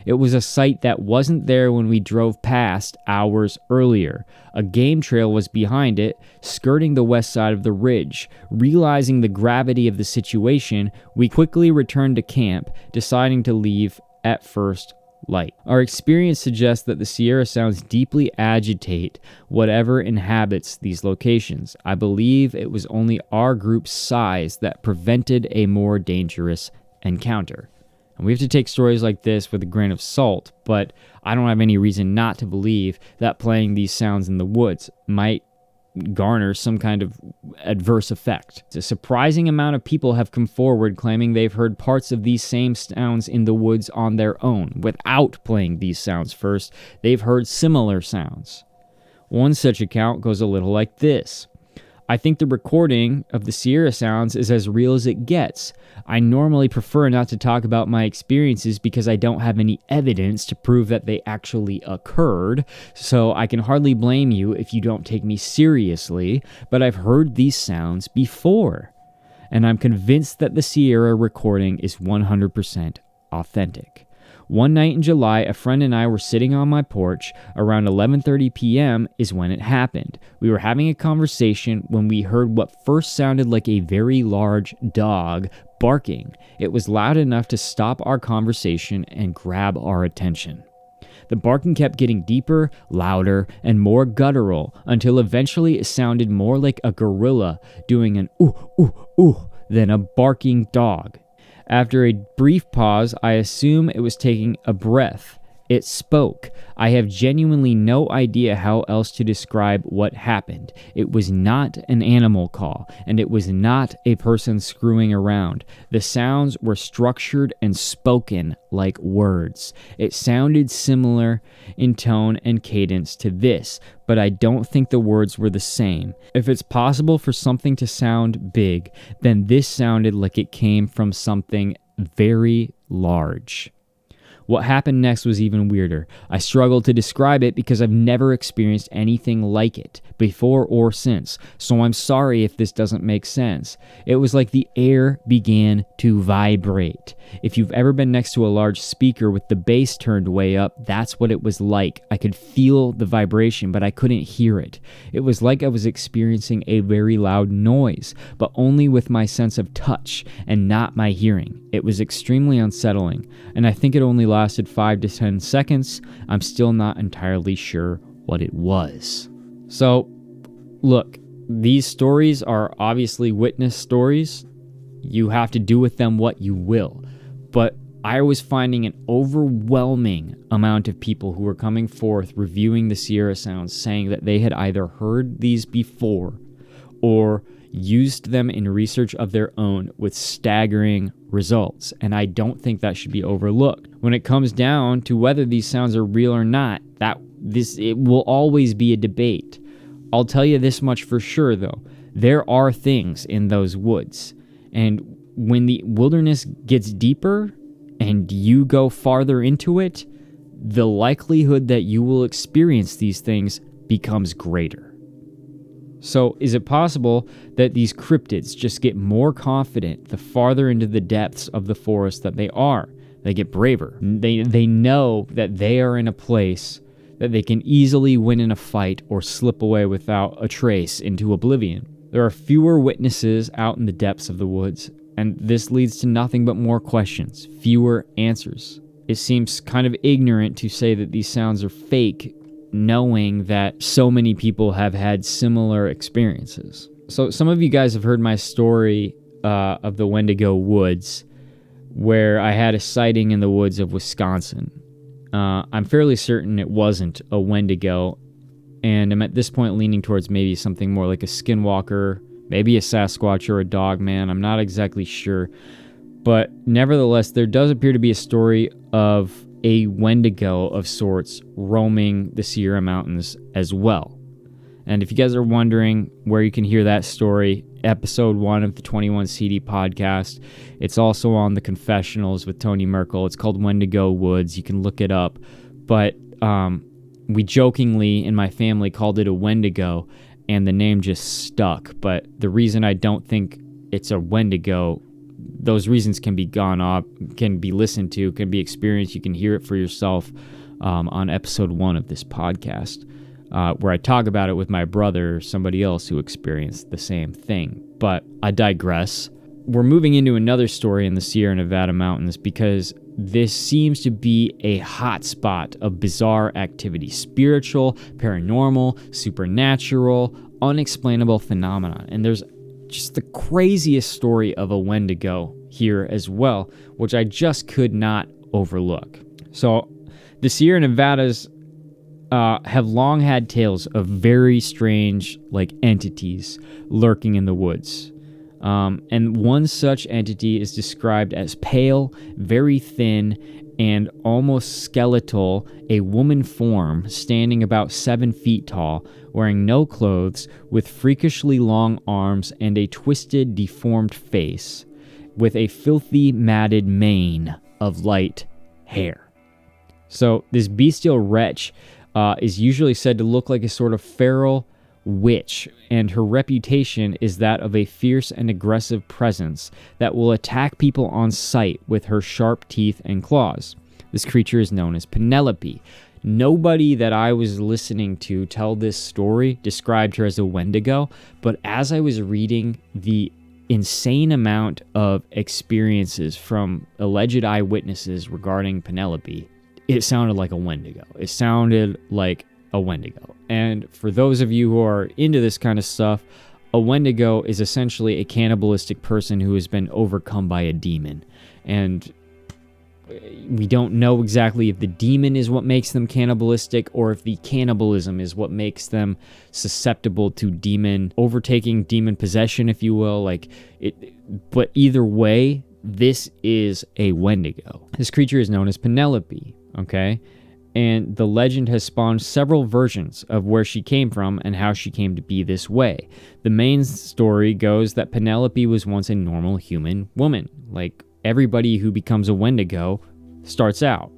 It was a sight that wasn't there when we drove past hours earlier. A game trail was behind it, skirting the west side of the ridge. Realizing the gravity of the situation, we quickly returned to camp, deciding to leave at first light. Our experience suggests that the Sierra sounds deeply agitate whatever inhabits these locations. I believe it was only our group's size that prevented a more dangerous encounter. And we have to take stories like this with a grain of salt, but I don't have any reason not to believe that playing these sounds in the woods might garner some kind of adverse effect. A surprising amount of people have come forward claiming they've heard parts of these same sounds in the woods on their own. Without playing these sounds first, they've heard similar sounds. One such account goes a little like this. I think the recording of the Sierra sounds is as real as it gets. I normally prefer not to talk about my experiences because I don't have any evidence to prove that they actually occurred, so I can hardly blame you if you don't take me seriously, but I've heard these sounds before, and I'm convinced that the Sierra recording is 100% authentic. One night in July, a friend and I were sitting on my porch. Around 11:30 p.m. is when it happened. We were having a conversation when we heard what first sounded like a very large dog barking. It was loud enough to stop our conversation and grab our attention. The barking kept getting deeper, louder, and more guttural until eventually it sounded more like a gorilla doing an ooh, ooh, ooh than a barking dog. After a brief pause, I assume it was taking a breath. It spoke. I have genuinely no idea how else to describe what happened. It was not an animal call, and it was not a person screwing around. The sounds were structured and spoken like words. It sounded similar in tone and cadence to this, but I don't think the words were the same. If it's possible for something to sound big, then this sounded like it came from something very large. What happened next was even weirder. I struggle to describe it because I've never experienced anything like it, before or since, so I'm sorry if this doesn't make sense. It was like the air began to vibrate. If you've ever been next to a large speaker with the bass turned way up, that's what it was like. I could feel the vibration, but I couldn't hear it. It was like I was experiencing a very loud noise, but only with my sense of touch and not my hearing. It was extremely unsettling, and I think it only lasted 5 to 10 seconds. I'm still not entirely sure what it was. So, look, these stories are obviously witness stories. You have to do with them what you will. But I was finding an overwhelming amount of people who were coming forth reviewing the Sierra Sounds, saying that they had either heard these before or used them in research of their own with staggering results, and I don't think that should be overlooked. When it comes down to whether these sounds are real or not, it will always be a debate. I'll tell you this much for sure, though. There are things in those woods, and when the wilderness gets deeper and you go farther into it, the likelihood that you will experience these things becomes greater. So is it possible that these cryptids just get more confident the farther into the depths of the forest that they are? They get braver. They know that they are in a place that they can easily win in a fight or slip away without a trace into oblivion. There are fewer witnesses out in the depths of the woods, and this leads to nothing but more questions, fewer answers. It seems kind of ignorant to say that these sounds are fake, knowing that so many people have had similar experiences. So some of you guys have heard my story of the Wendigo woods, where I had a sighting in the woods of Wisconsin. I'm fairly certain it wasn't a Wendigo, and I'm at this point leaning towards maybe something more like a skinwalker, maybe a Sasquatch or a dogman. I'm not exactly sure. But nevertheless, there does appear to be a story of a Wendigo of sorts roaming the Sierra Mountains as well. And if you guys are wondering where you can hear that story, episode 1 of the 21 CD podcast. It's also on the Confessionals with Tony Merkel. It's called Wendigo Woods. You can look it up. But we jokingly in my family called it a Wendigo, and the name just stuck. But the reason I don't think it's a Wendigo, those reasons can be gone off, can be listened to, can be experienced. You can hear it for yourself on episode 1 of this podcast, where I talk about it with my brother or somebody else who experienced the same thing. But I digress. We're moving into another story in the Sierra Nevada mountains because this seems to be a hot spot of bizarre activity, spiritual, paranormal, supernatural, unexplainable phenomena. And there's just the craziest story of a Wendigo here as well, which I just could not overlook. So the Sierra Nevadas have long had tales of very strange entities lurking in the woods. And one such entity is described as pale, very thin, and almost skeletal, a woman form standing about 7 feet tall, wearing no clothes, with freakishly long arms and a twisted, deformed face, with a filthy, matted mane of light hair. So this bestial wretch is usually said to look like a sort of feral witch, and her reputation is that of a fierce and aggressive presence that will attack people on sight with her sharp teeth and claws. This creature is known as Penelope. Nobody that I was listening to tell this story described her as a Wendigo, but as I was reading the insane amount of experiences from alleged eyewitnesses regarding Penelope, it sounded like a Wendigo. It sounded like a Wendigo. And for those of you who are into this kind of stuff, a Wendigo is essentially a cannibalistic person who has been overcome by a demon. And we don't know exactly if the demon is what makes them cannibalistic or if the cannibalism is what makes them susceptible to demon overtaking, demon possession, if you will. But either way, this is a Wendigo. This creature is known as Penelope, okay? And the legend has spawned several versions of where she came from and how she came to be this way. The main story goes that Penelope was once a normal human woman, like everybody who becomes a Wendigo starts out.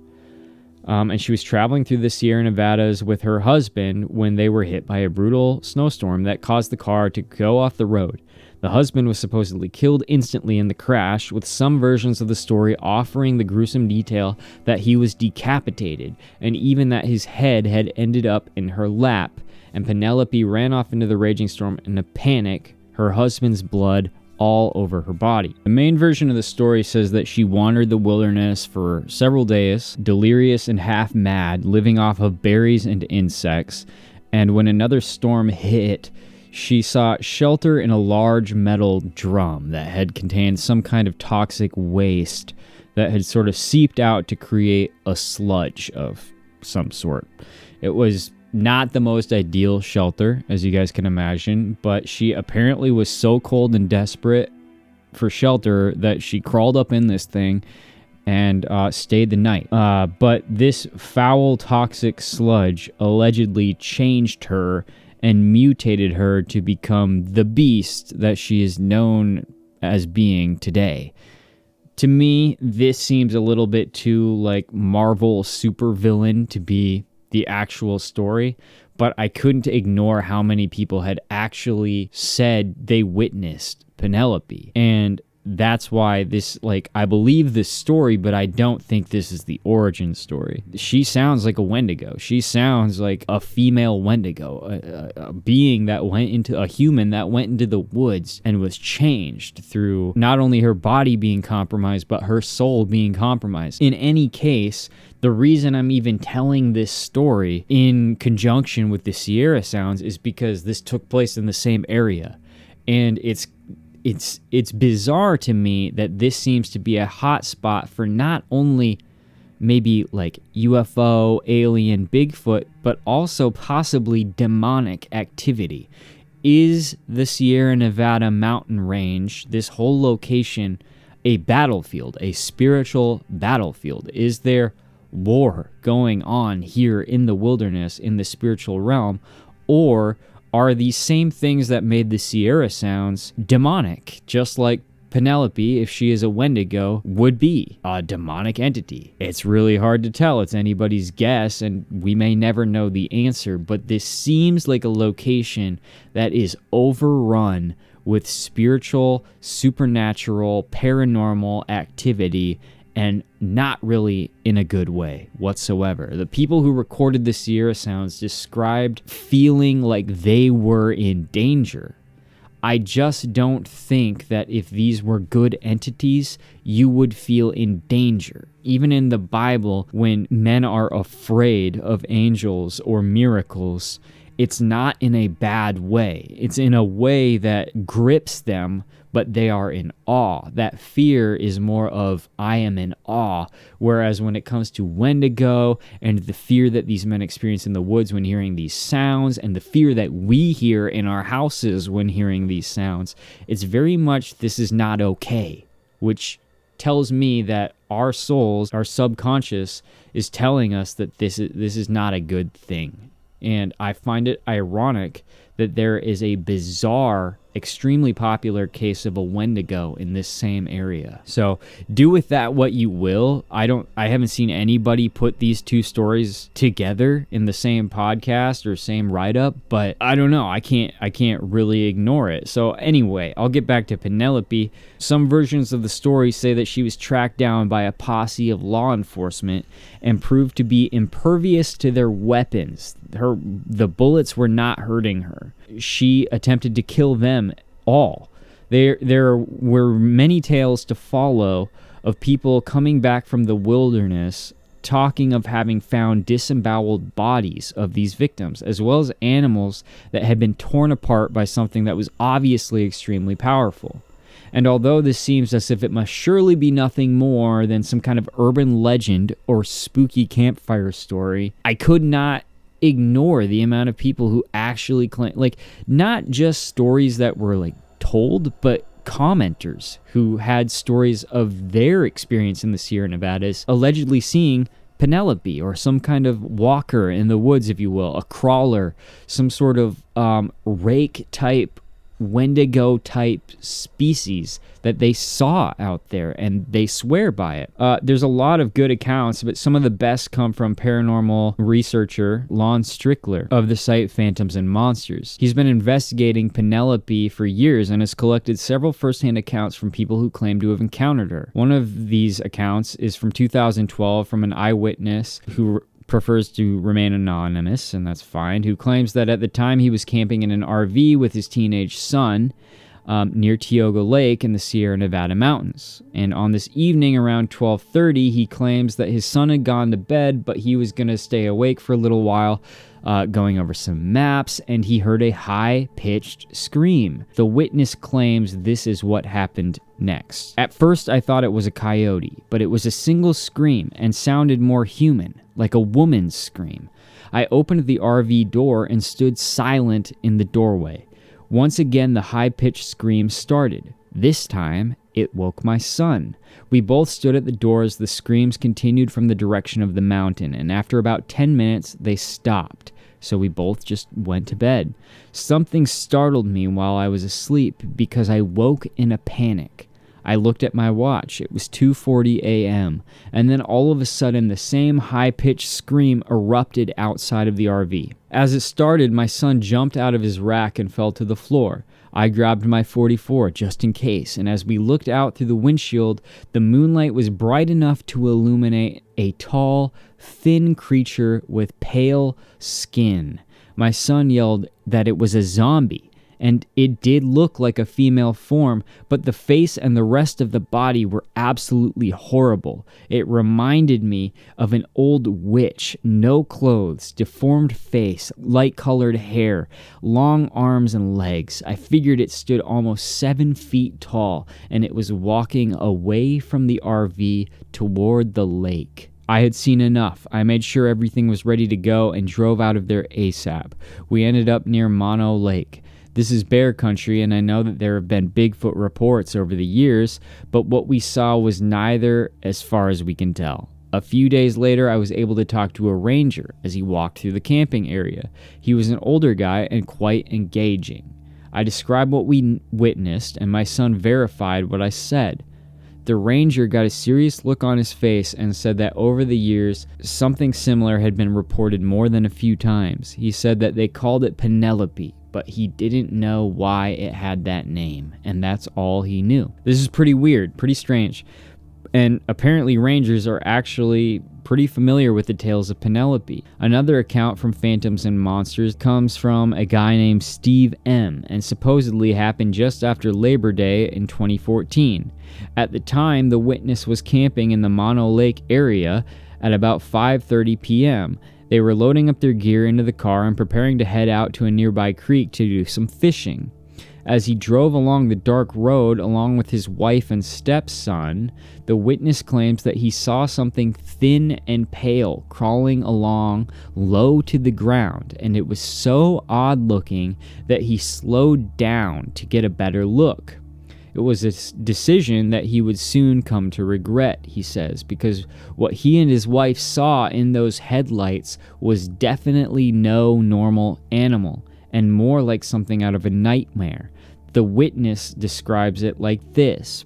And she was traveling through the Sierra Nevadas with her husband when they were hit by a brutal snowstorm that caused the car to go off the road. The husband was supposedly killed instantly in the crash, with some versions of the story offering the gruesome detail that he was decapitated, and even that his head had ended up in her lap, and Penelope ran off into the raging storm in a panic, her husband's blood all over her body. The main version of the story says that she wandered the wilderness for several days, delirious and half mad, living off of berries and insects, and when another storm hit, she sought shelter in a large metal drum that had contained some kind of toxic waste that had sort of seeped out to create a sludge of some sort. It was not the most ideal shelter, as you guys can imagine, but she apparently was so cold and desperate for shelter that she crawled up in this thing and stayed the night. But this foul, toxic sludge allegedly changed her and mutated her to become the beast that she is known as being today. To me, this seems a little bit too like Marvel supervillain to be the actual story, but I couldn't ignore how many people had actually said they witnessed Penelope. And that's why this, like, I believe this story, but I don't think this is the origin story. She sounds like a Wendigo. She sounds like a female Wendigo, a being that went into, a human that went into the woods and was changed through not only her body being compromised, but her soul being compromised. In any case, the reason I'm even telling this story in conjunction with the Sierra Sounds is because this took place in the same area. And it's bizarre to me that this seems to be a hot spot for not only maybe like UFO, alien, Bigfoot, but also possibly demonic activity. Is the Sierra Nevada mountain range, this whole location, a battlefield, a spiritual battlefield? Is there war going on here in the wilderness, in the spiritual realm? Or are these same things that made the Sierra Sounds demonic, just like Penelope, if she is a Wendigo, would be a demonic entity? It's really hard to tell. It's anybody's guess, and we may never know the answer, but this seems like a location that is overrun with spiritual, supernatural, paranormal activity, and not really in a good way whatsoever. The people who recorded the Sierra Sounds described feeling like they were in danger. I just don't think that if these were good entities, you would feel in danger. Even in the Bible, when men are afraid of angels or miracles, it's not in a bad way. It's in a way that grips them, but they are in awe. That fear is more of, I am in awe. Whereas when it comes to Wendigo and the fear that these men experience in the woods when hearing these sounds, and the fear that we hear in our houses when hearing these sounds, it's very much, this is not okay, which tells me that our souls, our subconscious, is telling us that this is not a good thing. And I find it ironic that there is a bizarre, extremely popular case of a Wendigo in this same area. So do with that what you will. I haven't seen anybody put these two stories together in the same podcast or same write-up, but I don't know. I can't really ignore it. So anyway, I'll get back to Penelope. Some versions of the story say that she was tracked down by a posse of law enforcement and proved to be impervious to their weapons. The bullets were not hurting her. She attempted to kill them all. There were many tales to follow of people coming back from the wilderness talking of having found disemboweled bodies of these victims, as well as animals that had been torn apart by something that was obviously extremely powerful. And although this seems as if it must surely be nothing more than some kind of urban legend or spooky campfire story, I could not ignore the amount of people who actually claim, like, not just stories that were like told, but commenters who had stories of their experience in the Sierra Nevadas, allegedly seeing Penelope or some kind of walker in the woods, if you will, a crawler, some sort of rake type Wendigo type species that they saw out there, and they swear by it. There's a lot of good accounts, but some of the best come from paranormal researcher Lon Strickler of the site Phantoms and Monsters. He's been investigating Penelope for years and has collected several first-hand accounts from people who claim to have encountered her. One of these accounts is from 2012 from an eyewitness who prefers to remain anonymous, and that's fine, who claims that at the time he was camping in an RV with his teenage son near Tioga Lake in the Sierra Nevada mountains. And on this evening around 12:30, he claims that his son had gone to bed, but he was going to stay awake for a little while, going over some maps, and he heard a high-pitched scream. The witness claims this is what happened next. At first, I thought it was a coyote, but it was a single scream and sounded more human, like a woman's scream. I opened the RV door and stood silent in the doorway. Once again, the high-pitched scream started. This time, it woke my son. We both stood at the door as the screams continued from the direction of the mountain, and after about 10 minutes, they stopped. So we both just went to bed. Something startled me while I was asleep because I woke in a panic. I looked at my watch. It was 2:40 a.m. And then all of a sudden, the same high-pitched scream erupted outside of the RV. As it started, my son jumped out of his rack and fell to the floor. I grabbed my .44 just in case, and as we looked out through the windshield, the moonlight was bright enough to illuminate a tall, thin creature with pale skin. My son yelled that it was a zombie. And it did look like a female form, but the face and the rest of the body were absolutely horrible. It reminded me of an old witch, no clothes, deformed face, light-colored hair, long arms and legs. I figured it stood almost 7 feet tall, and it was walking away from the RV toward the lake. I had seen enough. I made sure everything was ready to go and drove out of there ASAP. We ended up near Mono Lake. This is bear country, and I know that there have been Bigfoot reports over the years, but what we saw was neither as far as we can tell. A few days later, I was able to talk to a ranger as he walked through the camping area. He was an older guy and quite engaging. I described what we witnessed, and my son verified what I said. The ranger got a serious look on his face and said that over the years, something similar had been reported more than a few times. He said that they called it Penelope, but he didn't know why it had that name, and that's all he knew. This is pretty weird, pretty strange, and apparently rangers are actually pretty familiar with the tales of Penelope. Another account from Phantoms and Monsters comes from a guy named Steve M., and supposedly happened just after Labor Day in 2014. At the time, the witness was camping in the Mono Lake area at about 5:30 p.m., They were loading up their gear into the car and preparing to head out to a nearby creek to do some fishing. As he drove along the dark road along with his wife and stepson, the witness claims that he saw something thin and pale crawling along low to the ground, and it was so odd looking that he slowed down to get a better look. It was a decision that he would soon come to regret, he says, because what he and his wife saw in those headlights was definitely no normal animal, and more like something out of a nightmare. The witness describes it like this.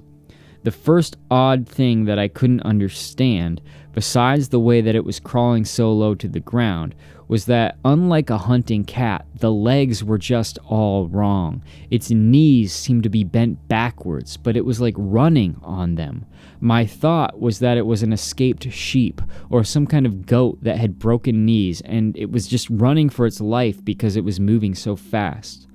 The first odd thing that I couldn't understand, besides the way that it was crawling so low to the ground, was that unlike a hunting cat, the legs were just all wrong. Its knees seemed to be bent backwards, but it was like running on them. My thought was that it was an escaped sheep or some kind of goat that had broken knees, and it was just running for its life because it was moving so fast.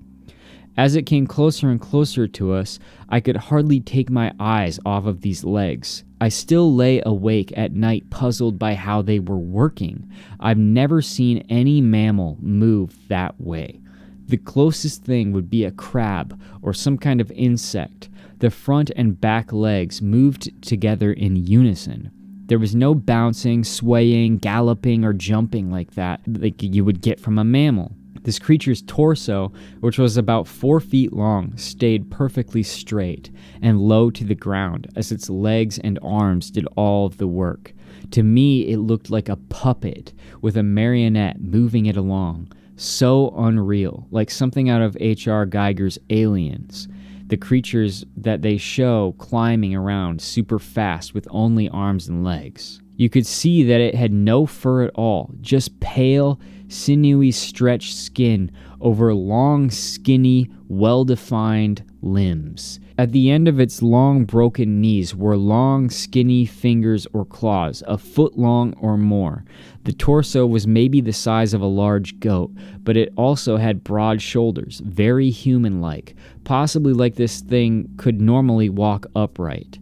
As it came closer and closer to us, I could hardly take my eyes off of these legs. I still lay awake at night puzzled by how they were working. I've never seen any mammal move that way. The closest thing would be a crab or some kind of insect. The front and back legs moved together in unison. There was no bouncing, swaying, galloping, or jumping like that like you would get from a mammal. This creature's torso, which was about 4 feet long, stayed perfectly straight and low to the ground as its legs and arms did all of the work. To me, it looked like a puppet with a marionette moving it along. So unreal, like something out of H.R. Geiger's Aliens. The creatures that they show climbing around super fast with only arms and legs. You could see that it had no fur at all, just pale, sinewy stretched skin over long, skinny, well-defined limbs. At the end of its long, broken knees were long, skinny fingers or claws, a foot long or more. The torso was maybe the size of a large goat, but it also had broad shoulders, very human-like, possibly like this thing could normally walk upright.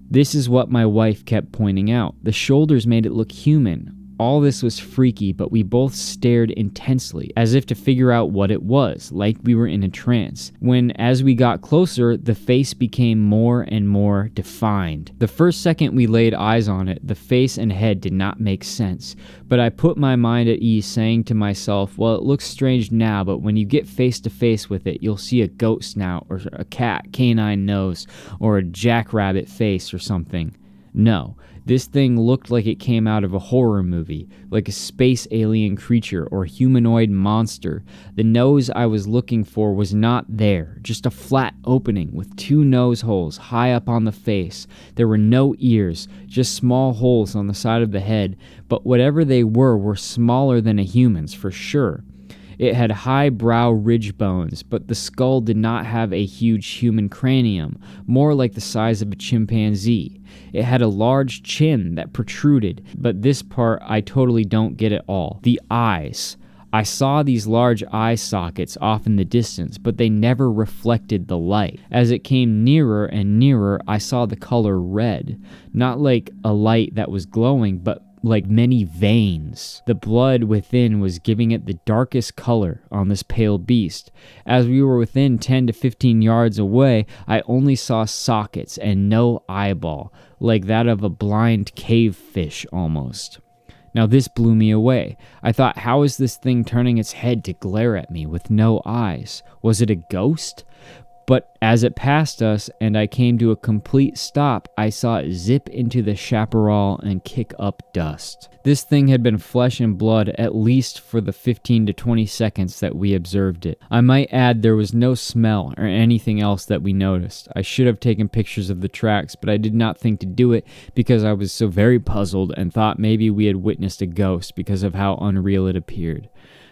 This is what my wife kept pointing out. The shoulders made it look human. All this was freaky, but we both stared intensely, as if to figure out what it was, like we were in a trance. When, as we got closer, the face became more and more defined. The first second we laid eyes on it, the face and head did not make sense, but I put my mind at ease, saying to myself, well, it looks strange now, but when you get face to face with it, you'll see a goat snout, or a cat canine nose, or a jackrabbit face or something. No. This thing looked like it came out of a horror movie, like a space alien creature or humanoid monster. The nose I was looking for was not there, just a flat opening with 2 nose holes high up on the face. There were no ears, just small holes on the side of the head, but whatever they were smaller than a human's for sure. It had high brow ridge bones, but the skull did not have a huge human cranium, more like the size of a chimpanzee. It had a large chin that protruded, but this part I totally don't get at all. The eyes. I saw these large eye sockets off in the distance, but they never reflected the light. As it came nearer and nearer, I saw the color red. Not like a light that was glowing, but like many veins. The blood within was giving it the darkest color on this pale beast. As we were within 10 to 15 yards away, I only saw sockets and no eyeball, like that of a blind cave fish almost. Now this blew me away. I thought, how is this thing turning its head to glare at me with no eyes? Was it a ghost? But as it passed us and I came to a complete stop, I saw it zip into the chaparral and kick up dust. This thing had been flesh and blood at least for the 15 to 20 seconds that we observed it. I might add there was no smell or anything else that we noticed. I should have taken pictures of the tracks, but I did not think to do it because I was so very puzzled and thought maybe we had witnessed a ghost because of how unreal it appeared.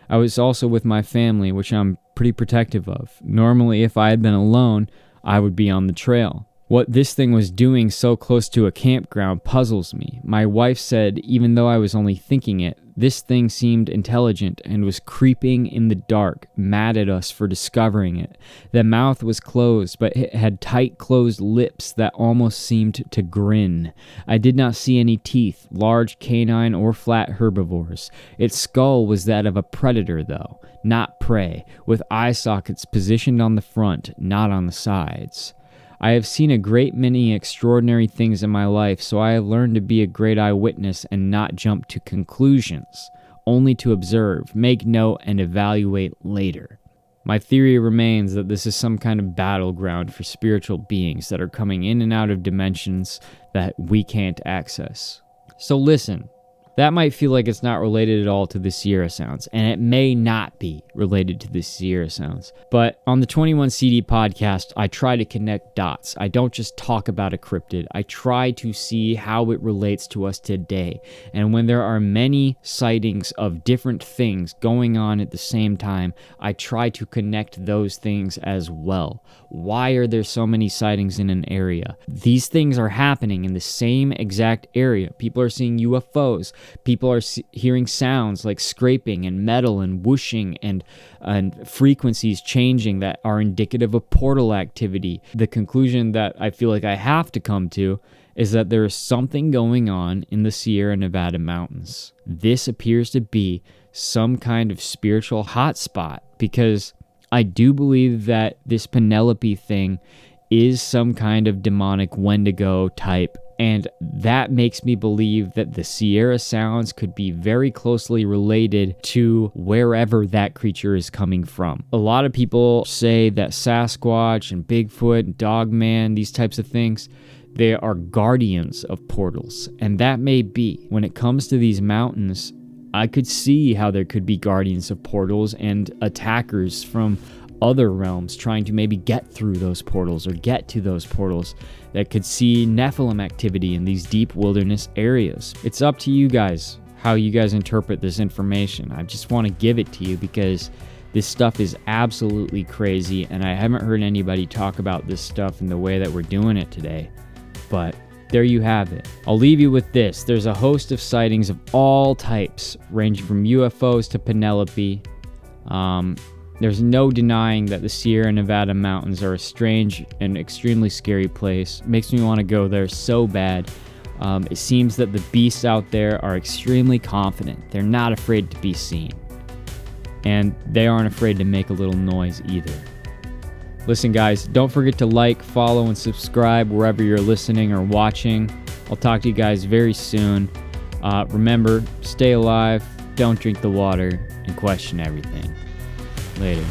I was also with my family, which I'm pretty protective of. Normally, if I had been alone, I would be on the trail. What this thing was doing so close to a campground puzzles me. My wife said, even though I was only thinking it, this thing seemed intelligent and was creeping in the dark, mad at us for discovering it. The mouth was closed, but it had tight closed lips that almost seemed to grin. I did not see any teeth, large canine or flat herbivores. Its skull was that of a predator though, not prey, with eye sockets positioned on the front, not on the sides. I have seen a great many extraordinary things in my life, so I have learned to be a great eyewitness and not jump to conclusions, only to observe, make note, and evaluate later. My theory remains that this is some kind of battleground for spiritual beings that are coming in and out of dimensions that we can't access. So listen. That might feel like it's not related at all to the Sierra Sounds, and it may not be related to the Sierra Sounds. But on the 21 CD podcast, I try to connect dots. I don't just talk about a cryptid. I try to see how it relates to us today. And when there are many sightings of different things going on at the same time, I try to connect those things as well. Why are there so many sightings in an area? These things are happening in the same exact area. People are seeing UFOs. People are hearing sounds like scraping and metal and whooshing and frequencies changing that are indicative of portal activity. The conclusion that I feel like I have to come to is that there is something going on in the Sierra Nevada mountains. This appears to be some kind of spiritual hotspot because I do believe that this Penelope thing is some kind of demonic Wendigo type. And that makes me believe that the Sierra Sounds could be very closely related to wherever that creature is coming from. A lot of people say that Sasquatch and Bigfoot and Dogman, these types of things, they are guardians of portals. And that may be. When it comes to these mountains, I could see how there could be guardians of portals and attackers from other realms trying to maybe get through those portals or get to those portals that could see Nephilim activity in these deep wilderness areas. It's up to you guys how you guys interpret this information. I just want to give it to you because this stuff is absolutely crazy, and I haven't heard anybody talk about this stuff in the way that we're doing it today. But there you have it. I'll leave you with this. There's a host of sightings of all types, ranging from UFOs to Penelope. There's no denying that the Sierra Nevada mountains are a strange and extremely scary place. Makes me want to go there so bad. It seems that the beasts out there are extremely confident. They're not afraid to be seen. And they aren't afraid to make a little noise either. Listen, guys, don't forget to like, follow, and subscribe wherever you're listening or watching. I'll talk to you guys very soon. Remember, stay alive, don't drink the water, and question everything. Later.